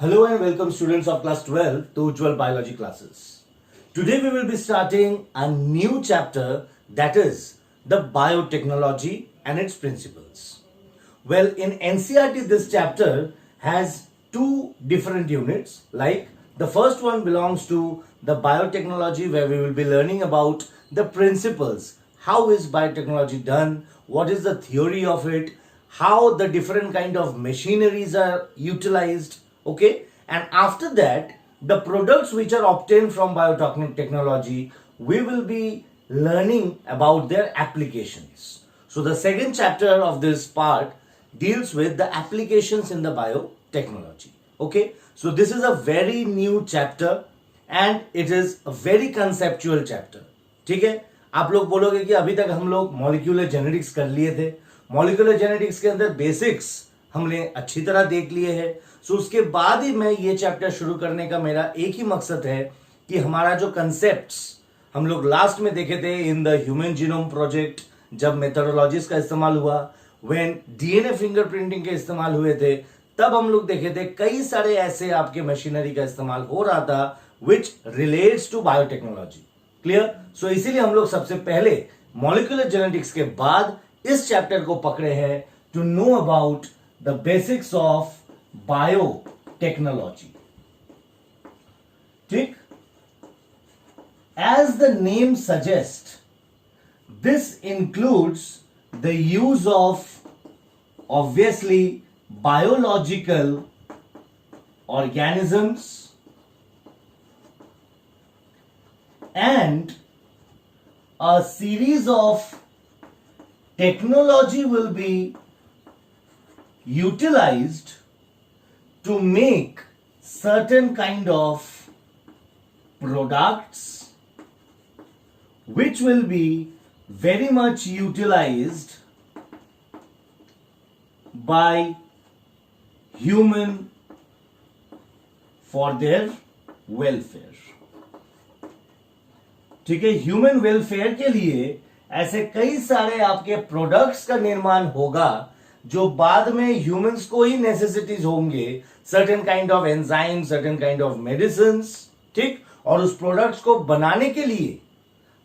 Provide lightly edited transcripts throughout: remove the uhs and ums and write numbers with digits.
Hello and welcome students of class 12 to Ujjwal Biology classes. Today we will be starting a new chapter, that is the biotechnology and its principles. Well, in NCERT this chapter has two different units, like the first one belongs to the biotechnology, where we will be learning about the principles. How is biotechnology done? What is the theory of it? How the different kind of machineries are utilized, okay? And after that, the products which are obtained from biotechnology, we will be learning about their applications. So the second chapter of this part deals with the applications in the biotechnology, okay? So this is a very new chapter and it is a very conceptual chapter. ठीक है, आप लोग बोलोगे कि अभी तक हम लोग मॉलिक्यूलर जेनेटिक्स कर लिए थे, मॉलिक्यूलर जेनेटिक्स के अंदर बेसिक्स हमने अच्छी तरह देख लिए हैं. सो उसके बाद ही मैं ये चैप्टर शुरू करने का मेरा एक ही मकसद है कि हमारा जो कंसेप्ट्स हम लोग लास्ट में देखे थे in the human genome project, जब मेथोडोलॉजीज का इस्तेमाल हुआ, व्हेन डीएनए फिंगरप्रिंटिंग के इस्तेमाल हुए थे, तब हम लोग देखे थे कई सारे ऐसे आपके मशीनरी का इस्तेमाल हो रहा था which relates to biotechnology. Clear? So इसीलिए हम लोग सबसे पहले मॉलिक्यूलर जेनेटिक्स के बाद इस चैप्टर को पकड़े हैं to know about the basics of biotechnology. ठीक? As the name suggests, this includes the use of obviously biological organisms and a series of technology will be utilized to make certain kind of products which will be very much utilized by human for their welfare. ठीक है, human welfare के लिए ऐसे कई सारे आपके products का निर्माण होगा जो बाद में ह्यूमंस को ही नेसेसिटीज होंगे, certain kind of enzyme, certain kind of medicines. ठीक? और उस प्रोडक्ट्स को बनाने के लिए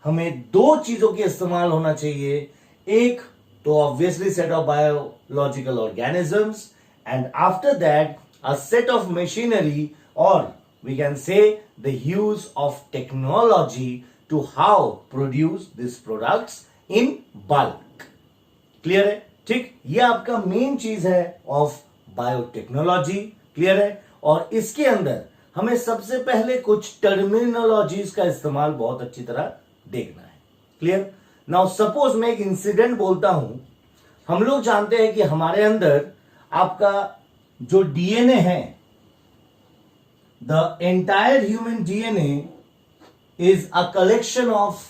हमें दो चीजों के इस्तेमाल होना चाहिए. एक तो obviously set of biological organisms and after that a set of machinery, और we can say the use of technology to how produce this products in bulk. Clear है? ठीक, ये आपका मेन चीज है ऑफ बायोटेक्नोलॉजी. क्लियर है? और इसके अंदर हमें सबसे पहले कुछ टर्मिनोलॉजीज का इस्तेमाल बहुत अच्छी तरह देखना है. क्लियर? नाउ सपोज मैं एक इंसिडेंट बोलता हूं. हम लोग जानते हैं कि हमारे अंदर आपका जो डीएनए है, the entire human DNA is a collection of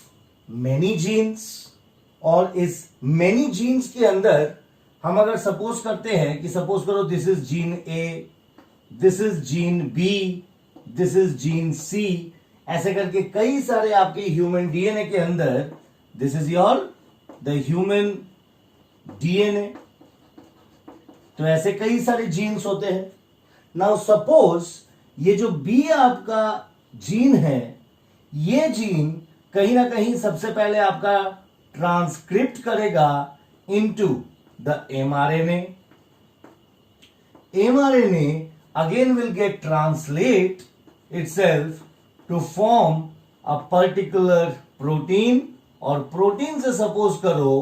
many genes, और इस मेनी जीन्स के अंदर हम अगर सपोज करते हैं कि सपोज करो this is gene A, this is gene B, this is gene C, ऐसे करके कई सारे आपके ह्यूमन डीएनए के अंदर, this is your the human DNA. तो ऐसे कई सारे जीन्स होते हैं. नाउ सपोज ये जो बी आपका जीन है, ये जीन कहीं ना कहीं सबसे पहले आपका ट्रांसक्रिप्ट करेगा into the mRNA. MRNA again will get translate itself to form a particular protein, और प्रोटीन से सपोज करो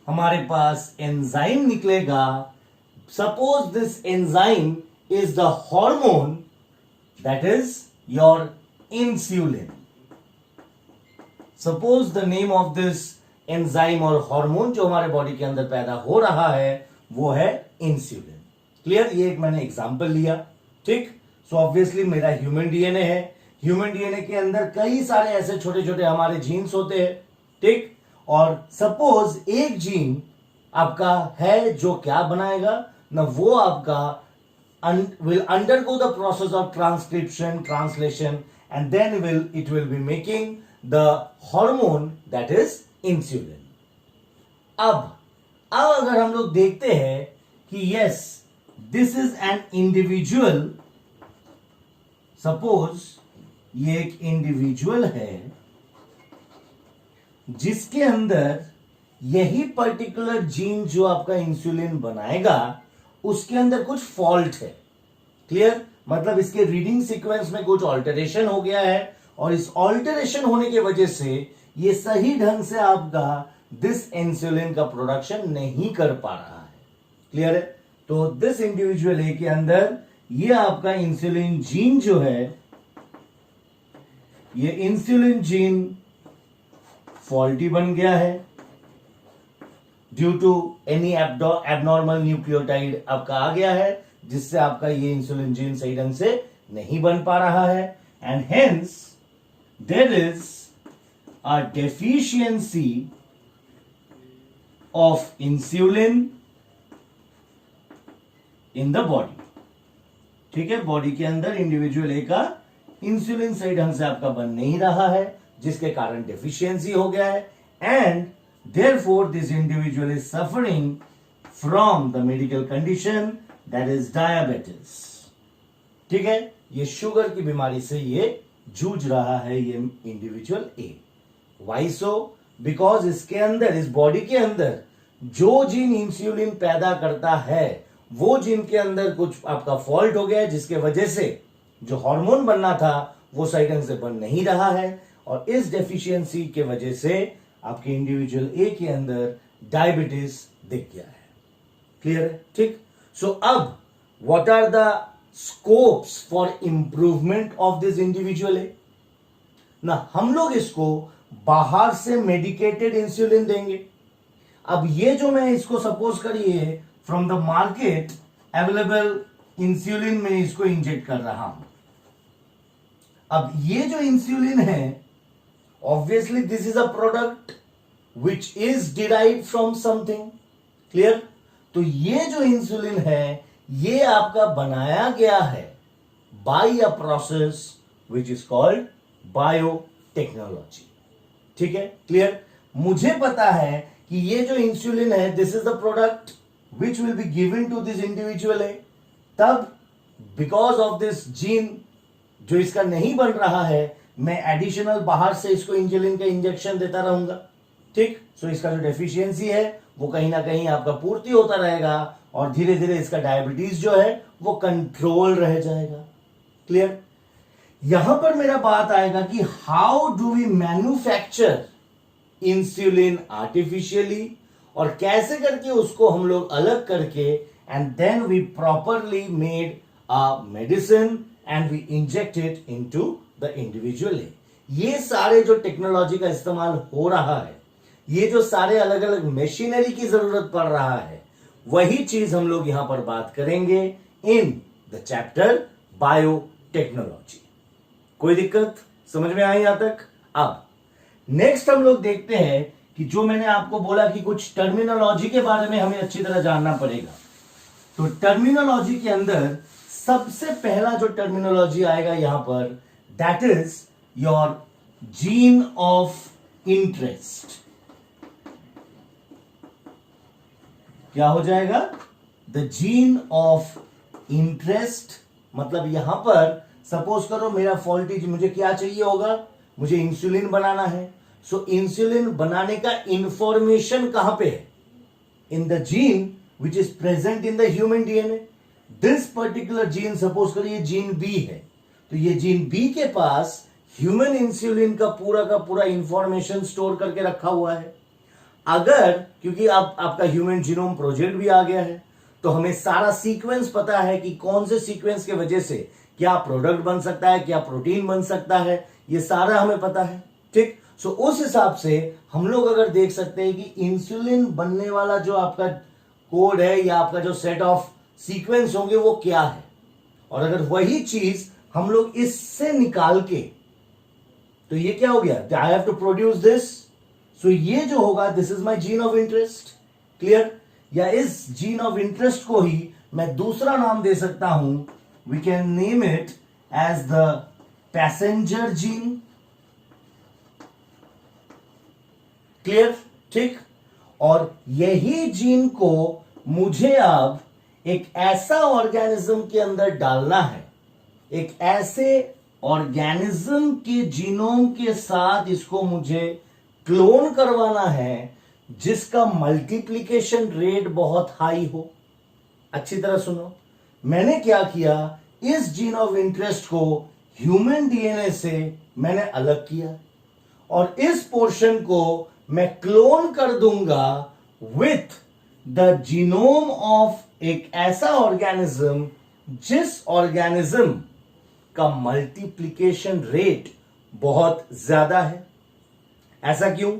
हमारे पास एंजाइम निकलेगा. Suppose this enzyme is the hormone that is your insulin. Suppose the name of this enzyme और hormone जो हमारे body के अंदर पैदा हो रहा है वो है इंसुलिन. क्लियर? ये एक मैंने एग्जांपल लिया. ठीक? सो ऑब्वियसली मेरा ह्यूमन डीएनए है. ह्यूमन डीएनए के अंदर कई सारे ऐसे छोटे छोटे हमारे जीन्स होते हैं. ठीक? और सपोज एक जीन आपका है जो क्या बनाएगा ना, वो आपका will undergo the process of transcription, translation, and then it will be making the hormone that is insulin. अब अगर हम लोग देखते हैं कि yes, this is an individual suppose ये एक इंडिविजुअल है जिसके अंदर यही पर्टिकुलर जीन जो आपका इंसुलिन बनाएगा उसके अंदर कुछ फॉल्ट है। क्लियर? मतलब इसके रीडिंग सीक्वेंस में कुछ ऑल्टरेशन हो गया है और इस ऑल्टरेशन होने की वजह से ये सही ढंग से आपका दिस इंसुलिन का प्रोडक्शन नहीं कर पा रहा है। क्लियर है? तो दिस इंडिविजुअल ए के अंदर ये आपका इंसुलिन जीन जो है, ये इंसुलिन जीन फॉल्टी बन गया है due to any abnormal nucleotide आपका आ गया है जिससे आपका ये इंसुलिन जीन सही ढंग से नहीं बन पा रहा है and hence there is a deficiency of insulin in the body. ठीक है? बॉडी के अंदर इंडिविजुअल ए का इंसुलिन सही ढंग से आपका बन नहीं रहा है जिसके कारण डेफिशिएंसी हो गया है and therefore this individual is suffering from the medical condition that is diabetes। ठीक है? ये शुगर की बीमारी से ये जूझ रहा है ये individual A. Why so? Because इसके अंदर, इस बॉडी के अंदर जो जीन इंसुलिन पैदा करता है वो जीन के अंदर कुछ आपका फॉल्ट हो गया है जिसके वजह से जो हार्मोन बनना था वो सही ढंग से बन नहीं रहा है और इस डेफिशिएंसी के वजह से आपके इंडिविजुअल ए के अंदर डायबिटीज दिख गया है। क्लियर है? ठीक। सो अब what are the scopes for improvement of this individual a ना? हम लोग इसको बाहर से मेडिकेटेड इंसुलिन देंगे। अब ये जो मैं इसको सपोज करिए from the market available insulin में इसको इंजेक्ट कर रहा हूं। अब ये जो इंसुलिन है obviously this is a product which is derived from something। Clear? तो ये जो इंसुलिन है ये आपका बनाया गया है by a process which is called biotechnology। ठीक है? क्लियर? मुझे पता है कि ये जो इंसुलिन है this is the product which will be given to this individual है। तब because of this gene जो इसका नहीं बन रहा है मैं एडिशनल बाहर से इसको इंसुलिन का इंजेक्शन देता रहूंगा। ठीक? सो इसका जो डेफिशिएंसी है वो कहीं ना कहीं आपका पूर्ति होता रहेगा और धीरे धीरे इसका डायबिटीज जो है वो कंट्रोल रह जाएगा। क्लियर? यहां पर मेरा बात आएगा कि how do we manufacture insulin artificially और कैसे करके उसको हम लोग अलग करके and then we properly made a medicine and we injected into the individual. ये सारे जो टेक्नोलॉजी का इस्तेमाल हो रहा है, ये जो सारे अलग अलग मशीनरी की जरूरत पड़ रहा है, वही चीज हम लोग यहां पर बात करेंगे इन द चैप्टर बायोटेक्नोलॉजी। कोई दिक्कत समझ में आई यहां तक? अब नेक्स्ट हम लोग देखते हैं कि जो मैंने आपको बोला कि कुछ टर्मिनोलॉजी के बारे में हमें अच्छी तरह जानना पड़ेगा। तो टर्मिनोलॉजी के अंदर सबसे पहला जो टर्मिनोलॉजी आएगा यहां पर that is your gene of interest। क्या हो जाएगा? the gene of interest मतलब यहां पर सपोज करो मेरा फॉल्टी, मुझे क्या चाहिए होगा? मुझे इंसुलिन बनाना है। सो इंसुलिन बनाने का इंफॉर्मेशन कहां पे है? In the gene which is present in the human DNA. This particular gene suppose करिए जीन बी है, तो ये जीन बी के पास ह्यूमन इंसुलिन का पूरा इंफॉर्मेशन स्टोर करके रखा हुआ है। अगर क्योंकि आपका ह्यूमन जीनोम प्रोजेक्ट भी आ गया है तो हमें सारा सीक्वेंस पता है कि कौन से सीक्वेंस की वजह से क्या प्रोडक्ट बन सकता है, क्या प्रोटीन बन सकता है, ये सारा हमें पता है। ठीक? सो उस हिसाब से हम लोग अगर देख सकते हैं कि इंसुलिन बनने वाला जो आपका कोड है या आपका जो सेट ऑफ सीक्वेंस होंगे वो क्या है, और अगर वही चीज हम लोग इससे निकाल के, तो ये क्या हो गया? I have to produce this. So ये जो होगा this is my gene of interest. Clear? या इस जीन ऑफ इंटरेस्ट को ही मैं दूसरा नाम दे सकता हूं, we can name it as the passenger gene. Clear? ठीक? और यही जीन को मुझे अब एक ऐसा ऑर्गेनिज्म के अंदर डालना है एक ऐसे ऑर्गेनिज्म के जीनोम के साथ इसको मुझे क्लोन करवाना है जिसका मल्टीप्लिकेशन रेट बहुत हाई हो। अच्छी तरह सुनो, मैंने क्या किया, इस जीन ऑफ इंटरेस्ट को ह्यूमन डीएनए से मैंने अलग किया और इस पोर्शन को मैं क्लोन कर दूंगा विथ द जीनोम ऑफ एक ऐसा ऑर्गेनिज्म जिस ऑर्गेनिज्म का मल्टीप्लिकेशन रेट बहुत ज्यादा है। ऐसा क्यों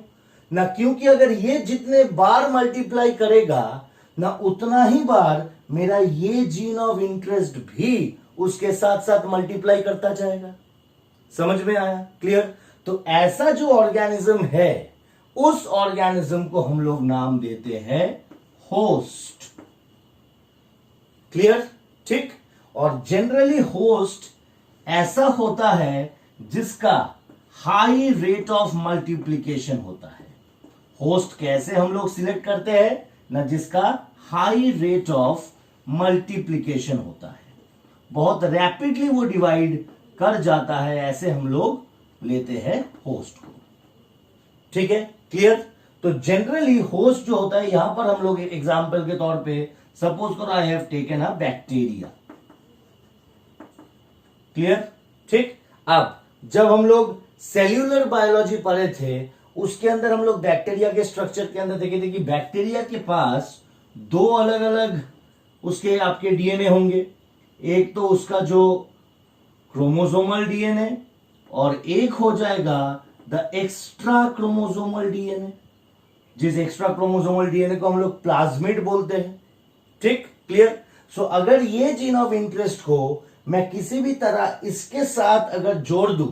ना, क्योंकि अगर ये जितने बार मल्टीप्लाई करेगा ना उतना ही बार मेरा ये जीन ऑफ इंटरेस्ट भी उसके साथ साथ मल्टीप्लाई करता जाएगा। समझ में आया? क्लियर? तो ऐसा जो ऑर्गेनिज्म है उस ऑर्गेनिज्म को हम लोग नाम देते हैं होस्ट। क्लियर? ठीक। और जनरली होस्ट ऐसा होता है जिसका हाई रेट ऑफ मल्टीप्लिकेशन होता है। होस्ट कैसे हम लोग सिलेक्ट करते हैं ना, जिसका हाई रेट ऑफ मल्टीप्लिकेशन होता है, बहुत रैपिडली वो डिवाइड कर जाता है, ऐसे हम लोग लेते हैं होस्ट को। ठीक है? क्लियर? तो जनरली होस्ट जो होता है, यहां पर हम लोग एग्जांपल के तौर पे सपोज करो I have taken a bacteria. Clear? ठीक। अब जब हम लोग सेल्यूलर बायोलॉजी पढ़े थे उसके अंदर हम लोग बैक्टीरिया के स्ट्रक्चर के अंदर देखे थे कि बैक्टीरिया के पास दो अलग अलग उसके आपके डीएनए होंगे। एक तो उसका जो क्रोमोसोमल डीएनए और एक हो जाएगा द एक्स्ट्रा क्रोमोसोमल डीएनए, जिस एक्स्ट्रा क्रोमोसोमल डीएनए को हम लोग प्लाज्मिड बोलते हैं। ठीक? क्लियर? सो अगर ये जीन ऑफ इंटरेस्ट को मैं किसी भी तरह इसके साथ अगर जोड़ दूं,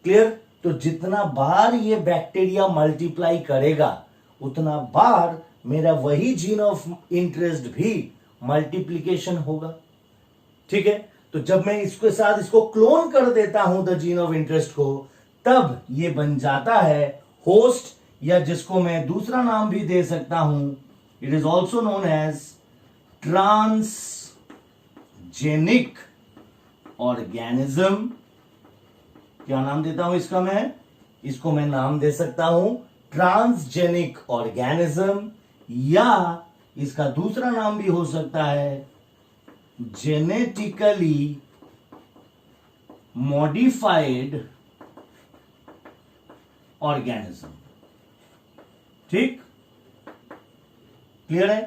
क्लियर, तो जितना बार ये बैक्टीरिया मल्टीप्लाई करेगा उतना बार मेरा वही जीन ऑफ इंटरेस्ट भी मल्टीप्लिकेशन होगा। ठीक है? तो जब मैं इसके साथ इसको क्लोन कर देता हूं द जीन ऑफ इंटरेस्ट को, तब ये बन जाता है होस्ट, या जिसको मैं दूसरा नाम भी दे सकता हूं, it is also known as transgenic organism. क्या नाम देता हूं इसका मैं? इसको मैं नाम दे सकता हूं ट्रांसजेनिक ऑर्गेनिज्म, या इसका दूसरा नाम भी हो सकता है जेनेटिकली मॉडिफाइड ऑर्गेनिज्म। ठीक? क्लियर है?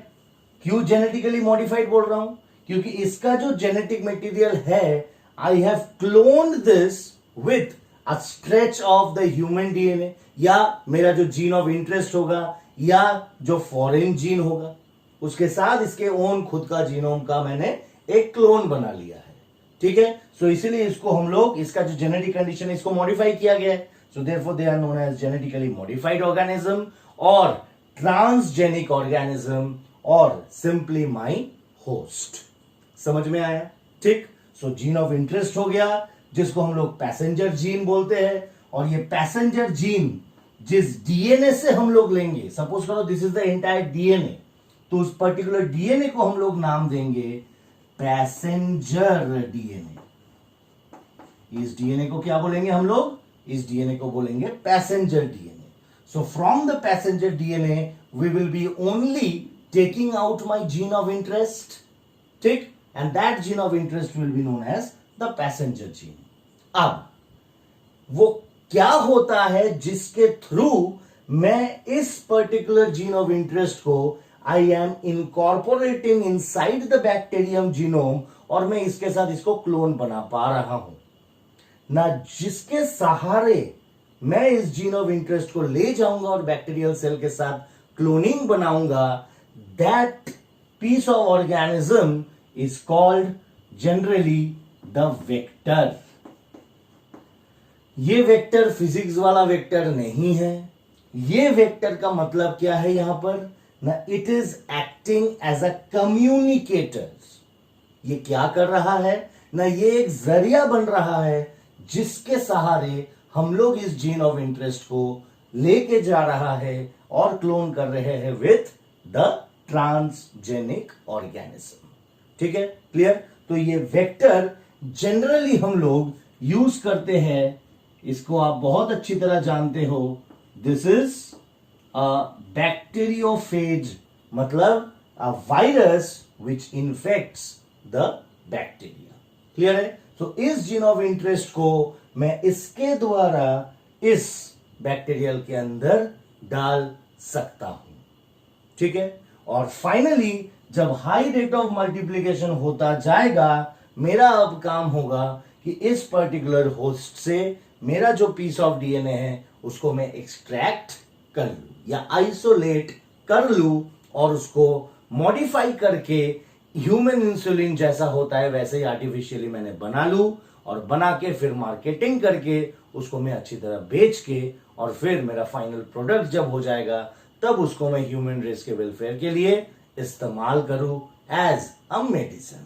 क्यों जेनेटिकली मॉडिफाइड बोल रहा हूं? क्योंकि इसका जो जेनेटिक मटेरियल है, I have cloned this with a stretch of the human DNA, या मेरा जो जीन ऑफ इंटरेस्ट होगा या जो फॉरेन जीन होगा उसके साथ इसके ओन खुद का जीनोम का मैंने एक क्लोन बना लिया है। ठीक है? सो इसीलिए इसको हम लोग, इसका जो जेनेटिक कंडीशन है इसको मॉडिफाई किया गया है। So therefore they are known as genetically modified organism और ट्रांसजेनिक ऑर्गेनिज्म और सिंपली माई होस्ट। समझ में आया? ठीक। सो जीन ऑफ इंटरेस्ट हो गया जिसको हम लोग पैसेंजर जीन बोलते हैं, और ये पैसेंजर जीन जिस डीएनए से हम लोग लेंगे, सपोज करो this is the entire DNA, तो उस पर्टिकुलर डीएनए को हम लोग नाम देंगे पैसेंजर डीएनए। इस डीएनए को क्या बोलेंगे हम लोग? इस डीएनए को बोलेंगे passenger DNA. So from the passenger DNA we will be only taking out my gene of interest. ठीक? And that gene of interest will be known as the passenger gene. अब वो क्या होता है जिसके थ्रू मैं इस पर्टिकुलर जीन ऑफ इंटरेस्ट को I am incorporating inside the bacterium genome, और मैं इसके साथ इसको क्लोन बना पा रहा हूं ना, जिसके सहारे मैं इस जीन ऑफ इंटरेस्ट को ले जाऊंगा और बैक्टीरियल सेल के साथ क्लोनिंग बनाऊंगा, that piece of organism is called generally the vector. ये वेक्टर फिजिक्स वाला वेक्टर नहीं है। ये वेक्टर का मतलब क्या है यहां पर ना, it is acting as a communicator. ये क्या कर रहा है ना, ये एक जरिया बन रहा है जिसके सहारे हम लोग इस जीन ऑफ इंटरेस्ट को लेके जा रहा है और क्लोन कर रहे हैं विथ द ट्रांसजेनिक ऑर्गेनिज्म। ठीक है? क्लियर? तो ये वेक्टर जनरली हम लोग यूज करते हैं, इसको आप बहुत अच्छी तरह जानते हो, दिस इज अ बैक्टीरियोफेज, मतलब a virus which infects the bacteria. Clear है? तो इस जीन ऑफ इंटरेस्ट को मैं इसके द्वारा इस बैक्टीरियल के अंदर डाल सकता हूं। ठीक है? और फाइनली जब हाई रेट ऑफ मल्टीप्लीकेशन होता जाएगा, मेरा अब काम होगा कि इस पर्टिकुलर होस्ट से मेरा जो पीस ऑफ डीएनए है उसको मैं एक्सट्रैक्ट कर लूं या आइसोलेट कर लूं और उसको मॉडिफाई करके ह्यूमन इंसुलिन जैसा होता है वैसे ही आर्टिफिशियली मैंने बना लूं और बना के फिर मार्केटिंग करके उसको मैं अच्छी तरह बेच के और फिर मेरा फाइनल प्रोडक्ट जब हो जाएगा तब उसको मैं ह्यूमन रेस के वेलफेयर के लिए इस्तेमाल करूं एज अ मेडिसिन।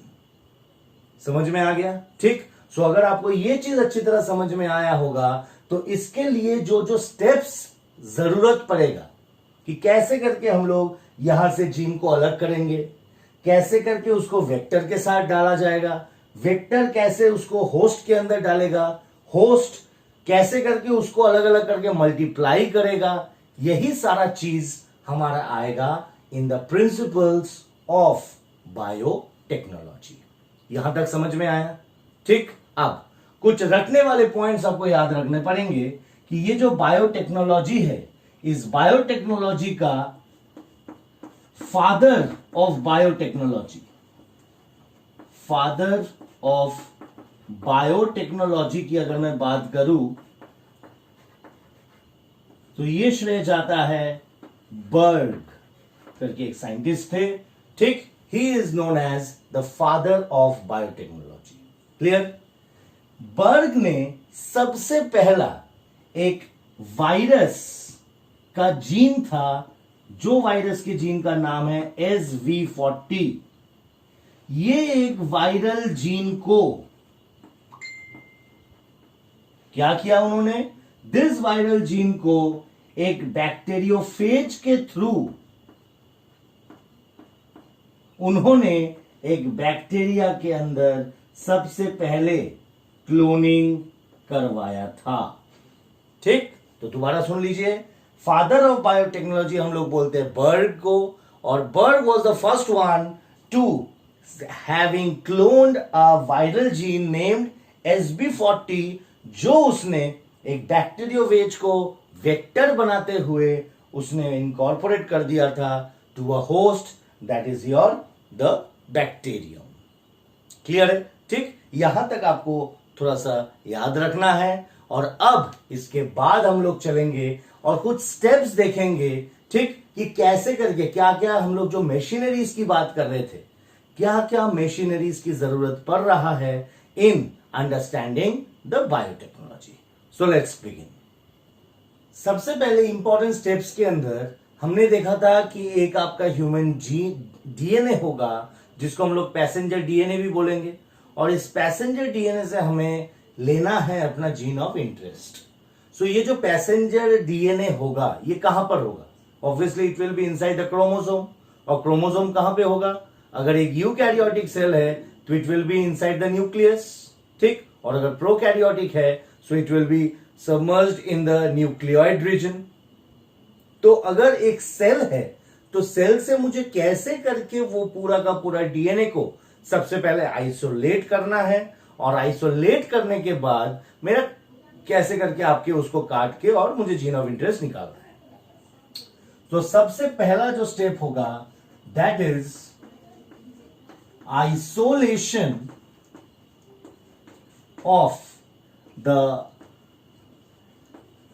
समझ में आ गया? ठीक। सो अगर आपको ये चीज अच्छी तरह समझ में आया होगा तो इसके लिए जो जो स्टेप्स जरूरत पड़ेगा कि कैसे करके हम लोग यहां से जीन को अलग करेंगे, कैसे करके उसको वेक्टर के साथ डाला जाएगा, वेक्टर कैसे उसको होस्ट के अंदर डालेगा, होस्ट कैसे करके उसको अलग अलग करके मल्टीप्लाई करेगा, यही सारा चीज हमारा आएगा in the principles of biotechnology. यहां तक समझ में आया? ठीक। अब कुछ रखने वाले पॉइंट्स आपको याद रखने पड़ेंगे कि ये जो बायोटेक्नोलॉजी है, इस बायोटेक्नोलॉजी का father of biotechnology, father of biotechnology की अगर मैं बात करूं तो ये श्रेय जाता है बर्ग करके एक साइंटिस्ट थे। ठीक। He is known as the father of biotechnology. Clear? Berg ने सबसे पहला एक वायरस का जीन था, जो वायरस के जीन का नाम है SV40। ये एक वायरल जीन को क्या किया उन्होंने? दिस वायरल जीन को एक बैक्टीरियोफेज के थ्रू उन्होंने एक बैक्टीरिया के अंदर सबसे पहले क्लोनिंग करवाया था। ठीक। तो दोबारा सुन लीजिए, फादर ऑफ बायोटेक्नोलॉजी हम लोग बोलते हैं बर्ग को, और Berg was the first one to having cloned a viral gene named SB40, जो उसने एक बैक्टीरियोफेज को वेक्टर बनाते हुए उसने इनकॉर्पोरेट कर दिया था to a host that is your the bacterium. Clear है? ठीक। यहां तक आपको थोड़ा सा याद रखना है और अब इसके बाद हम लोग चलेंगे और कुछ स्टेप्स देखेंगे। ठीक। कि कैसे करके क्या क्या हम लोग जो मशीनरीज की बात कर रहे थे, क्या क्या मशीनरीज की जरूरत पड़ रहा है in understanding the biotechnology. So let's begin. सबसे पहले इंपॉर्टेंट स्टेप्स के अंदर हमने देखा था कि एक आपका ह्यूमन डीएनए होगा जिसको हम लोग पैसेंजर डीएनए भी बोलेंगे, और इस पैसेंजर डीएनए से हमें लेना है अपना जीन ऑफ इंटरेस्ट। सो ये जो पैसेंजर डीएनए होगा ये कहां पर होगा? Obviously it will be inside the chromosome. और क्रोमोसोम कहां पे होगा? अगर एक यूकैरियोटिक सेल है तो it will be inside the nucleus. ठीक। और अगर प्रोकैरियोटिक है so it will be submerged in the nucleoid region. तो अगर एक सेल है तो सेल से मुझे कैसे करके वो पूरा का पूरा डीएनए को सबसे पहले आइसोलेट करना है, और आइसोलेट करने के बाद मेरा कैसे करके आपके उसको काट के और मुझे जीन ऑफ इंटरेस्ट निकालना है। तो सबसे पहला जो स्टेप होगा that is isolation of the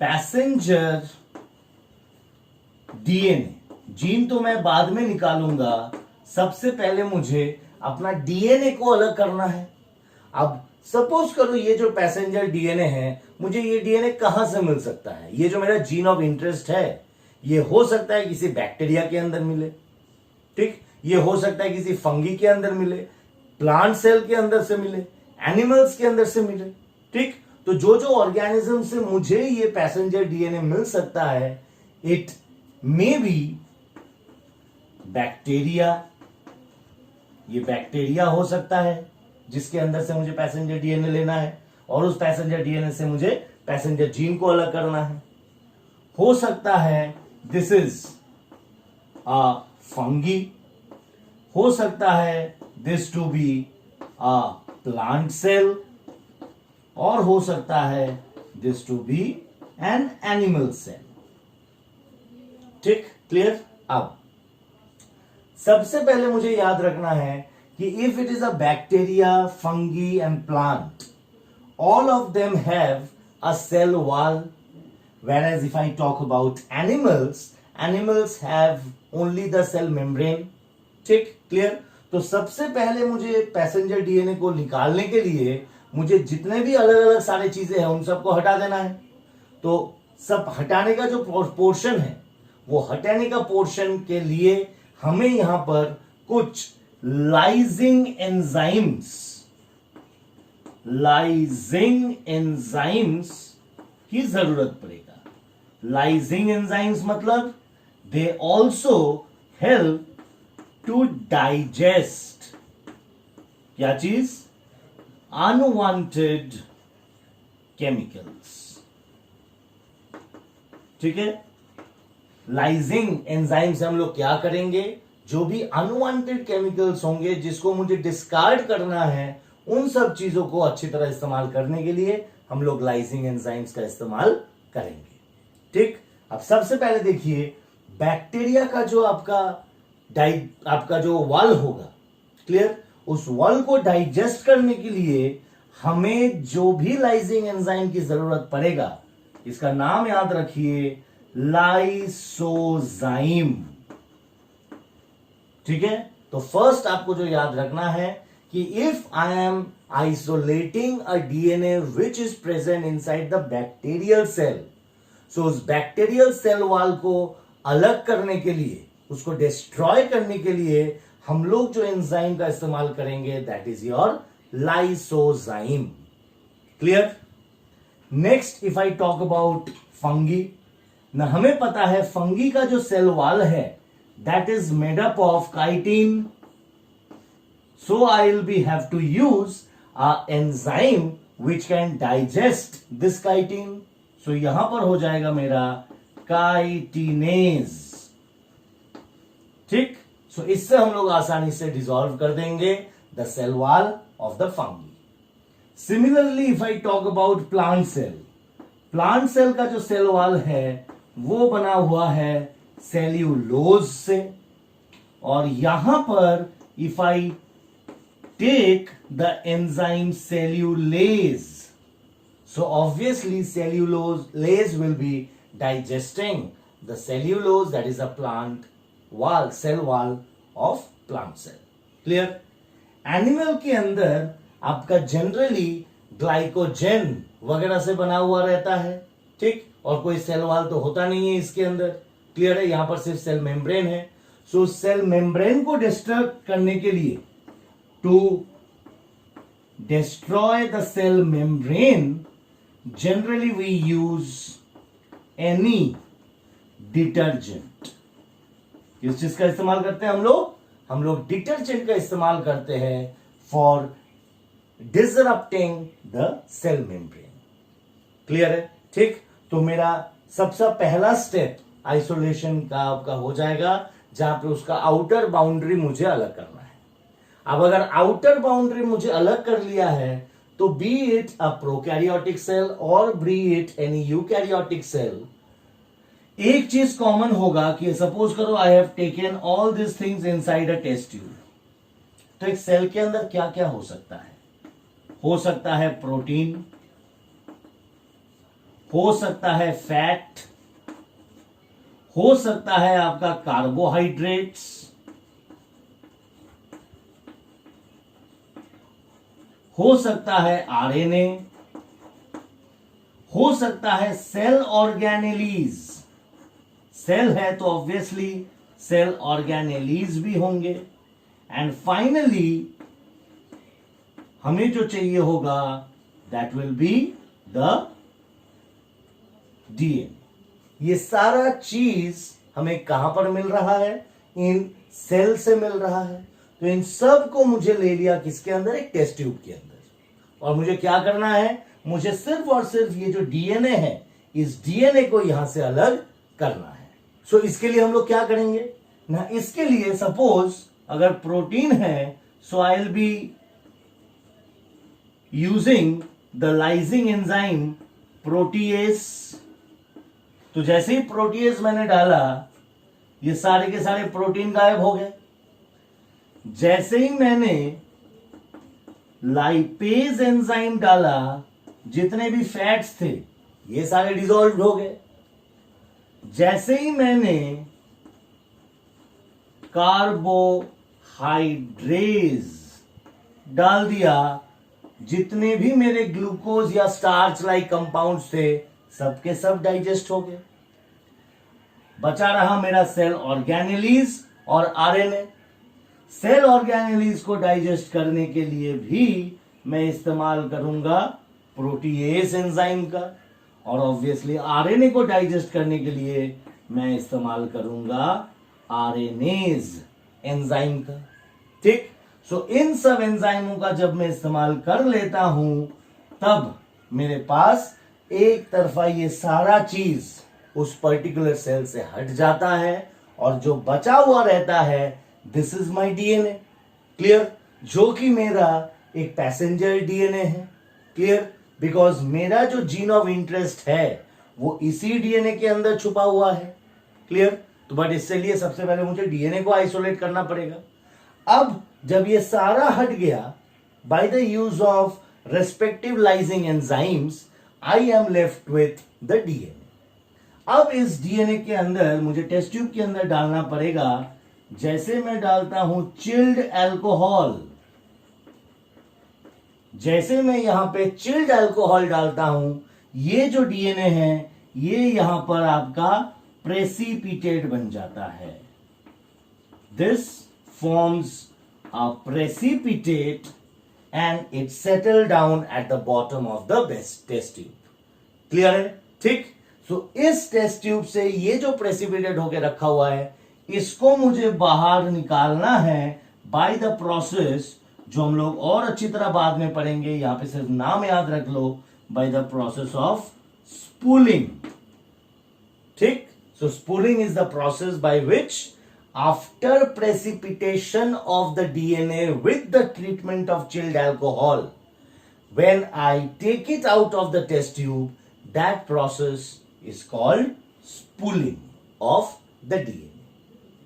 passenger DNA. Gene तो मैं बाद में निकालूंगा, सबसे पहले मुझे अपना डीएनए को अलग करना है। अब सपोज करो ये जो पैसेंजर डीएनए है, मुझे ये डीएनए कहां से मिल सकता है? ये जो मेरा जीन ऑफ इंटरेस्ट है ये हो सकता है किसी बैक्टीरिया के अंदर मिले। ठीक। ये हो सकता है किसी फंगी के अंदर मिले, प्लांट सेल के अंदर से मिले, एनिमल्स के अंदर से मिले। ठीक। तो जो जो ऑर्गेनिज्म से मुझे ये पैसेंजर डीएनए मिल सकता है, इट मे बी बैक्टीरिया, ये बैक्टीरिया हो सकता है, जिसके अंदर से मुझे पैसेंजर डीएनए लेना है, और उस पैसेंजर डीएनए से मुझे पैसेंजर जीन को अलग करना है। हो सकता है दिस इज अ फंगी, हो सकता है this to be a plant cell, और हो सकता है this to be an animal cell. ठीक, क्लियर। अब सबसे पहले मुझे याद रखना है कि if it is a bacteria, fungi and plant, all of them have a cell wall, whereas if I talk about animals have only the cell membrane। ठीक, क्लियर। तो सबसे पहले मुझे पैसेंजर डीएनए को निकालने के लिए मुझे जितने भी अलग अलग सारी चीजें हैं उन सबको हटा देना है। तो सब हटाने का जो पोर्शन है, वो हटाने का पोर्शन के लिए हमें यहां पर कुछ लाइजिंग एंजाइम्स की जरूरत पड़ेगा। लाइजिंग एंजाइम्स मतलब they also help to digest क्या चीज? Unwanted chemicals. ठीक है, लाइजिंग एंजाइम से हम लोग क्या करेंगे? जो भी अनवांटेड केमिकल्स होंगे जिसको मुझे डिस्कार्ड करना है, उन सब चीजों को अच्छी तरह इस्तेमाल करने के लिए हम लोग लाइजिंग एंजाइम्स का इस्तेमाल करेंगे। ठीक, अब सबसे पहले देखिए, बैक्टीरिया का जो आपका जो वॉल होगा, क्लियर, उस वॉल को डाइजेस्ट करने के लिए हमें जो भी लाइजिंग एंजाइम की जरूरत पड़ेगा, इसका नाम याद रखिए, लाइसोजाइम। ठीक है, तो फर्स्ट आपको जो याद रखना है कि if I am isolating a DNA which is present inside the bacterial cell, so उस बैक्टीरियल सेल वॉल को अलग करने के लिए, उसको डिस्ट्रॉय करने के लिए हम लोग जो एंजाइम का इस्तेमाल करेंगे, that is your lysozyme. Clear. Next, if I talk about fungi, ना हमें पता है फंगी का जो सेल वॉल है that is made up of chitin, so I will be have to use a enzyme which can digest this chitin. So यहां पर हो जाएगा मेरा काइटिनेज। ठीक, सो इससे हम लोग आसानी से डिसॉल्व कर देंगे the cell wall of the fungi. Similarly if I talk about plant cell, plant cell का जो सेल वॉल है वो बना हुआ है सेल्यूलोज से, और यहां पर if I take the enzyme cellulase, so obviously cellulose will be digesting the cellulose, that is a plant wall, cell wall of plant cell। clear। Animal के अंदर आपका जनरली ग्लाइकोजन वगैरह से बना हुआ रहता है। ठीक, और कोई सेल वॉल तो होता नहीं है इसके अंदर। क्लियर है, यहां पर सिर्फ सेल मेम्ब्रेन है। सो सेल मेम्ब्रेन को डिस्टर्ब करने के लिए, to destroy the cell membrane, generally we use any detergent। किस चीज का इस्तेमाल करते हैं हम लोग डिटर्जेंट का इस्तेमाल करते हैं for disrupting the cell membrane. Clear है। ठीक, तो मेरा सबसे पहला स्टेप आइसोलेशन का आपका हो जाएगा, जहां पे उसका आउटर बाउंड्री मुझे अलग करना है। अब अगर आउटर बाउंड्री मुझे अलग कर लिया है, तो be it a prokaryotic cell और be it any eukaryotic cell, एक चीज कॉमन होगा कि सपोज करो I have taken all this things inside a test tube. तो एक सेल के अंदर क्या क्या हो सकता है? हो सकता है प्रोटीन, हो सकता है फैट, हो सकता है आपका कार्बोहाइड्रेट्स, हो सकता है आरएनए, हो सकता है सेल ऑर्गेनेलीज। सेल है तो ऑब्वियसली सेल ऑर्गेनेलीज भी होंगे। एंड फाइनली हमें जो चाहिए होगा that will be the DNA. ये सारा चीज हमें कहां पर मिल रहा है? इन सेल से मिल रहा है। तो इन सब को मुझे ले लिया किसके अंदर, एक टेस्ट ट्यूब के अंदर, और मुझे क्या करना है, मुझे सिर्फ और सिर्फ ये जो डीएनए है, इस डीएनए को यहां से अलग करना है। सो इसके लिए हम लोग क्या करेंगे ना, इसके लिए सपोज अगर प्रोटीन है, so I will be using the lysing enzyme protease. तो जैसे ही प्रोटीएस मैंने डाला, ये सारे के सारे प्रोटीन गायब हो गए। जैसे ही मैंने लाइपेज एंजाइम डाला, जितने भी फैट्स थे ये सारे डिसॉल्व हो गए। जैसे ही मैंने कार्बोहाइड्रेज डाल दिया, जितने भी मेरे ग्लूकोज या स्टार्च लाइक कंपाउंड्स थे सबके सब डाइजेस्ट हो गए। बचा रहा मेरा सेल ऑर्गेनेलीज और आरएनए। सेल ऑर्गेनेलीज को डाइजेस्ट करने के लिए भी मैं इस्तेमाल करूंगा प्रोटीएस एंजाइम का, और ऑब्वियसली आरएनए को डाइजेस्ट करने के लिए मैं इस्तेमाल करूंगा आरएनएज एंजाइम का। ठीक, सो इन सब एंजाइमों का जब मैं इस्तेमाल कर लेता हूं, तब मेरे पास एक तरफा ये सारा चीज उस पर्टिकुलर सेल से हट जाता है, और जो बचा हुआ रहता है, this is my DNA. Clear, जो कि मेरा एक पैसेंजर डीएनए है। क्लियर, बिकॉज मेरा जो जीन ऑफ इंटरेस्ट है वो इसी डीएनए के अंदर छुपा हुआ है। क्लियर, तो बट इससे लिए सबसे पहले मुझे डीएनए को आइसोलेट करना पड़ेगा। अब जब ये सारा हट गया, by the use of respective lysing enzymes, I am left with the DNA. अब इस डीएनए के अंदर मुझे टेस्ट ट्यूब के अंदर डालना पड़ेगा। जैसे मैं डालता हूं चिल्ड अल्कोहल, जैसे मैं यहां पे चिल्ड अल्कोहल डालता हूं, ये जो डीएनए है ये यहां पर आपका प्रेसिपिटेट बन जाता है। This forms a precipitate and it settle down at the bottom of the test tube. Clear है? ठीक, सो इस टेस्ट ट्यूब से ये जो प्रेसिपिटेट होकर रखा हुआ है, इसको मुझे बाहर निकालना है बाय द प्रोसेस, जो हम लोग और अच्छी तरह बाद में पढ़ेंगे। यहां पे सिर्फ नाम याद रख लो, by the process of spooling. ठीक, so spooling is the process by which after precipitation of the DNA with the treatment of chilled alcohol, when I take it out of the test tube, that process is called spooling of the DNA.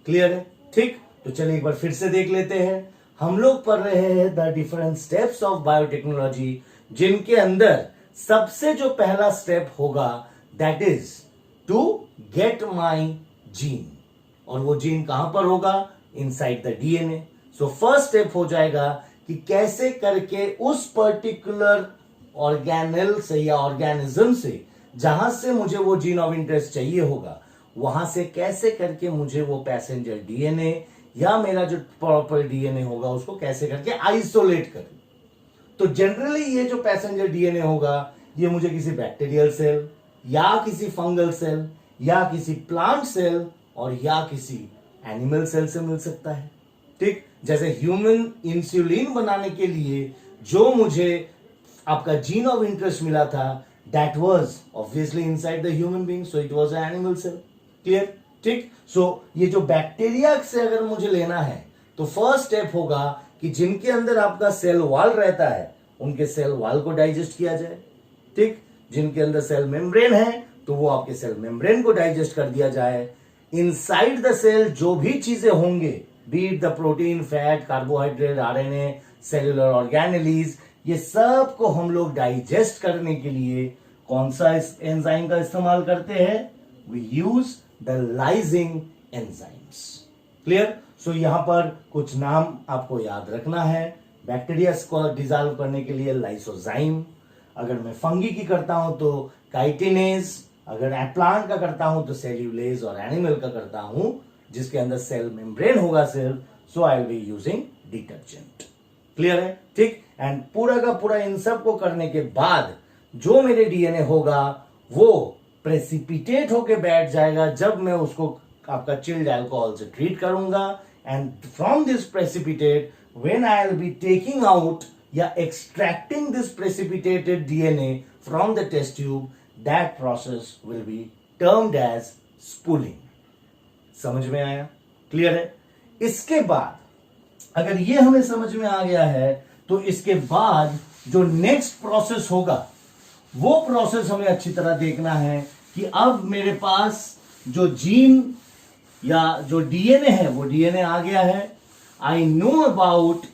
Clear है? ठीक, तो चलिए एक बार फिर से देख लेते हैं। हम लोग पढ़ रहे हैं the different steps of biotechnology, जिनके अंदर सबसे जो पहला स्टेप होगा, that is to get my gene. और वो जीन कहां पर होगा? Inside the DNA. So first step हो जाएगा कि कैसे करके उस पर्टिकुलर ऑर्गेनल से या ऑर्गेनिज्म से, जहां से मुझे वो जीन ऑफ इंटरेस्ट चाहिए होगा, वहां से कैसे करके मुझे वो पैसेंजर डीएनए या मेरा जो प्रॉपर डीएनए होगा उसको कैसे करके आइसोलेट करें। तो जनरली ये जो पैसेंजर डीएनए होगा, ये मुझे किसी बैक्टीरियल सेल या किसी फंगल सेल या किसी प्लांट सेल और या किसी एनिमल सेल से मिल सकता है। ठीक, जैसे ह्यूमन इंसुलिन बनाने के लिए जो मुझे आपका जीन ऑफ इंटरेस्ट मिला था, that was obviously inside the human being, so it was an animal cell. Clear? ठीक, सो ये जो बैक्टीरिया से अगर मुझे लेना है, तो फर्स्ट स्टेप होगा कि जिनके अंदर आपका सेल वॉल रहता है, उनके सेल वॉल को डाइजेस्ट किया जाए। ठीक, जिनके अंदर सेल मेम्ब्रेन है, तो वो आपके सेल मेम्ब्रेन को डाइजेस्ट कर दिया जाए। इनसाइड द सेल जो भी चीजें होंगे, B it the protein, fat, carbohydrate, RNA, cellular organelles, ये सब को हम लोग डाइजेस्ट करने के लिए कौन सा एंजाइम का इस्तेमाल करते हैं? We use the lysing enzymes. Clear? So यहां पर कुछ नाम आपको याद रखना है। बैक्टीरिया को डिसॉल्व करने के लिए लाइसोजाइम, अगर मैं फंगी की करता हूं तो काइटिनेज, अगर प्लांट का करता हूं तो सेल्यूलेज, और एनिमल का करता हूं जिसके अंदर सेल मेम्ब्रेन होगा सिर्फ, so I will be using detergent. Clear है? ठीक, एंड पूरा का पूरा इन सब को करने के बाद जो मेरे डीएनए होगा वो प्रेसिपिटेट होके बैठ जाएगा जब मैं उसको आपका चिल्ड अल्कोहल से ट्रीट करूंगा। and from this precipitate, when I'll be taking out या extracting this precipitated DNA from the test tube, that process will be termed as spooling. समझ में आया? क्लियर है? इसके बाद अगर ये हमें समझ में आ गया है तो इसके बाद जो नेक्स्ट प्रोसेस होगा वो प्रोसेस हमें अच्छी तरह देखना है कि अब मेरे पास जो जीन या जो डीएनए है वो डीएनए आ गया है. आई नो अबाउट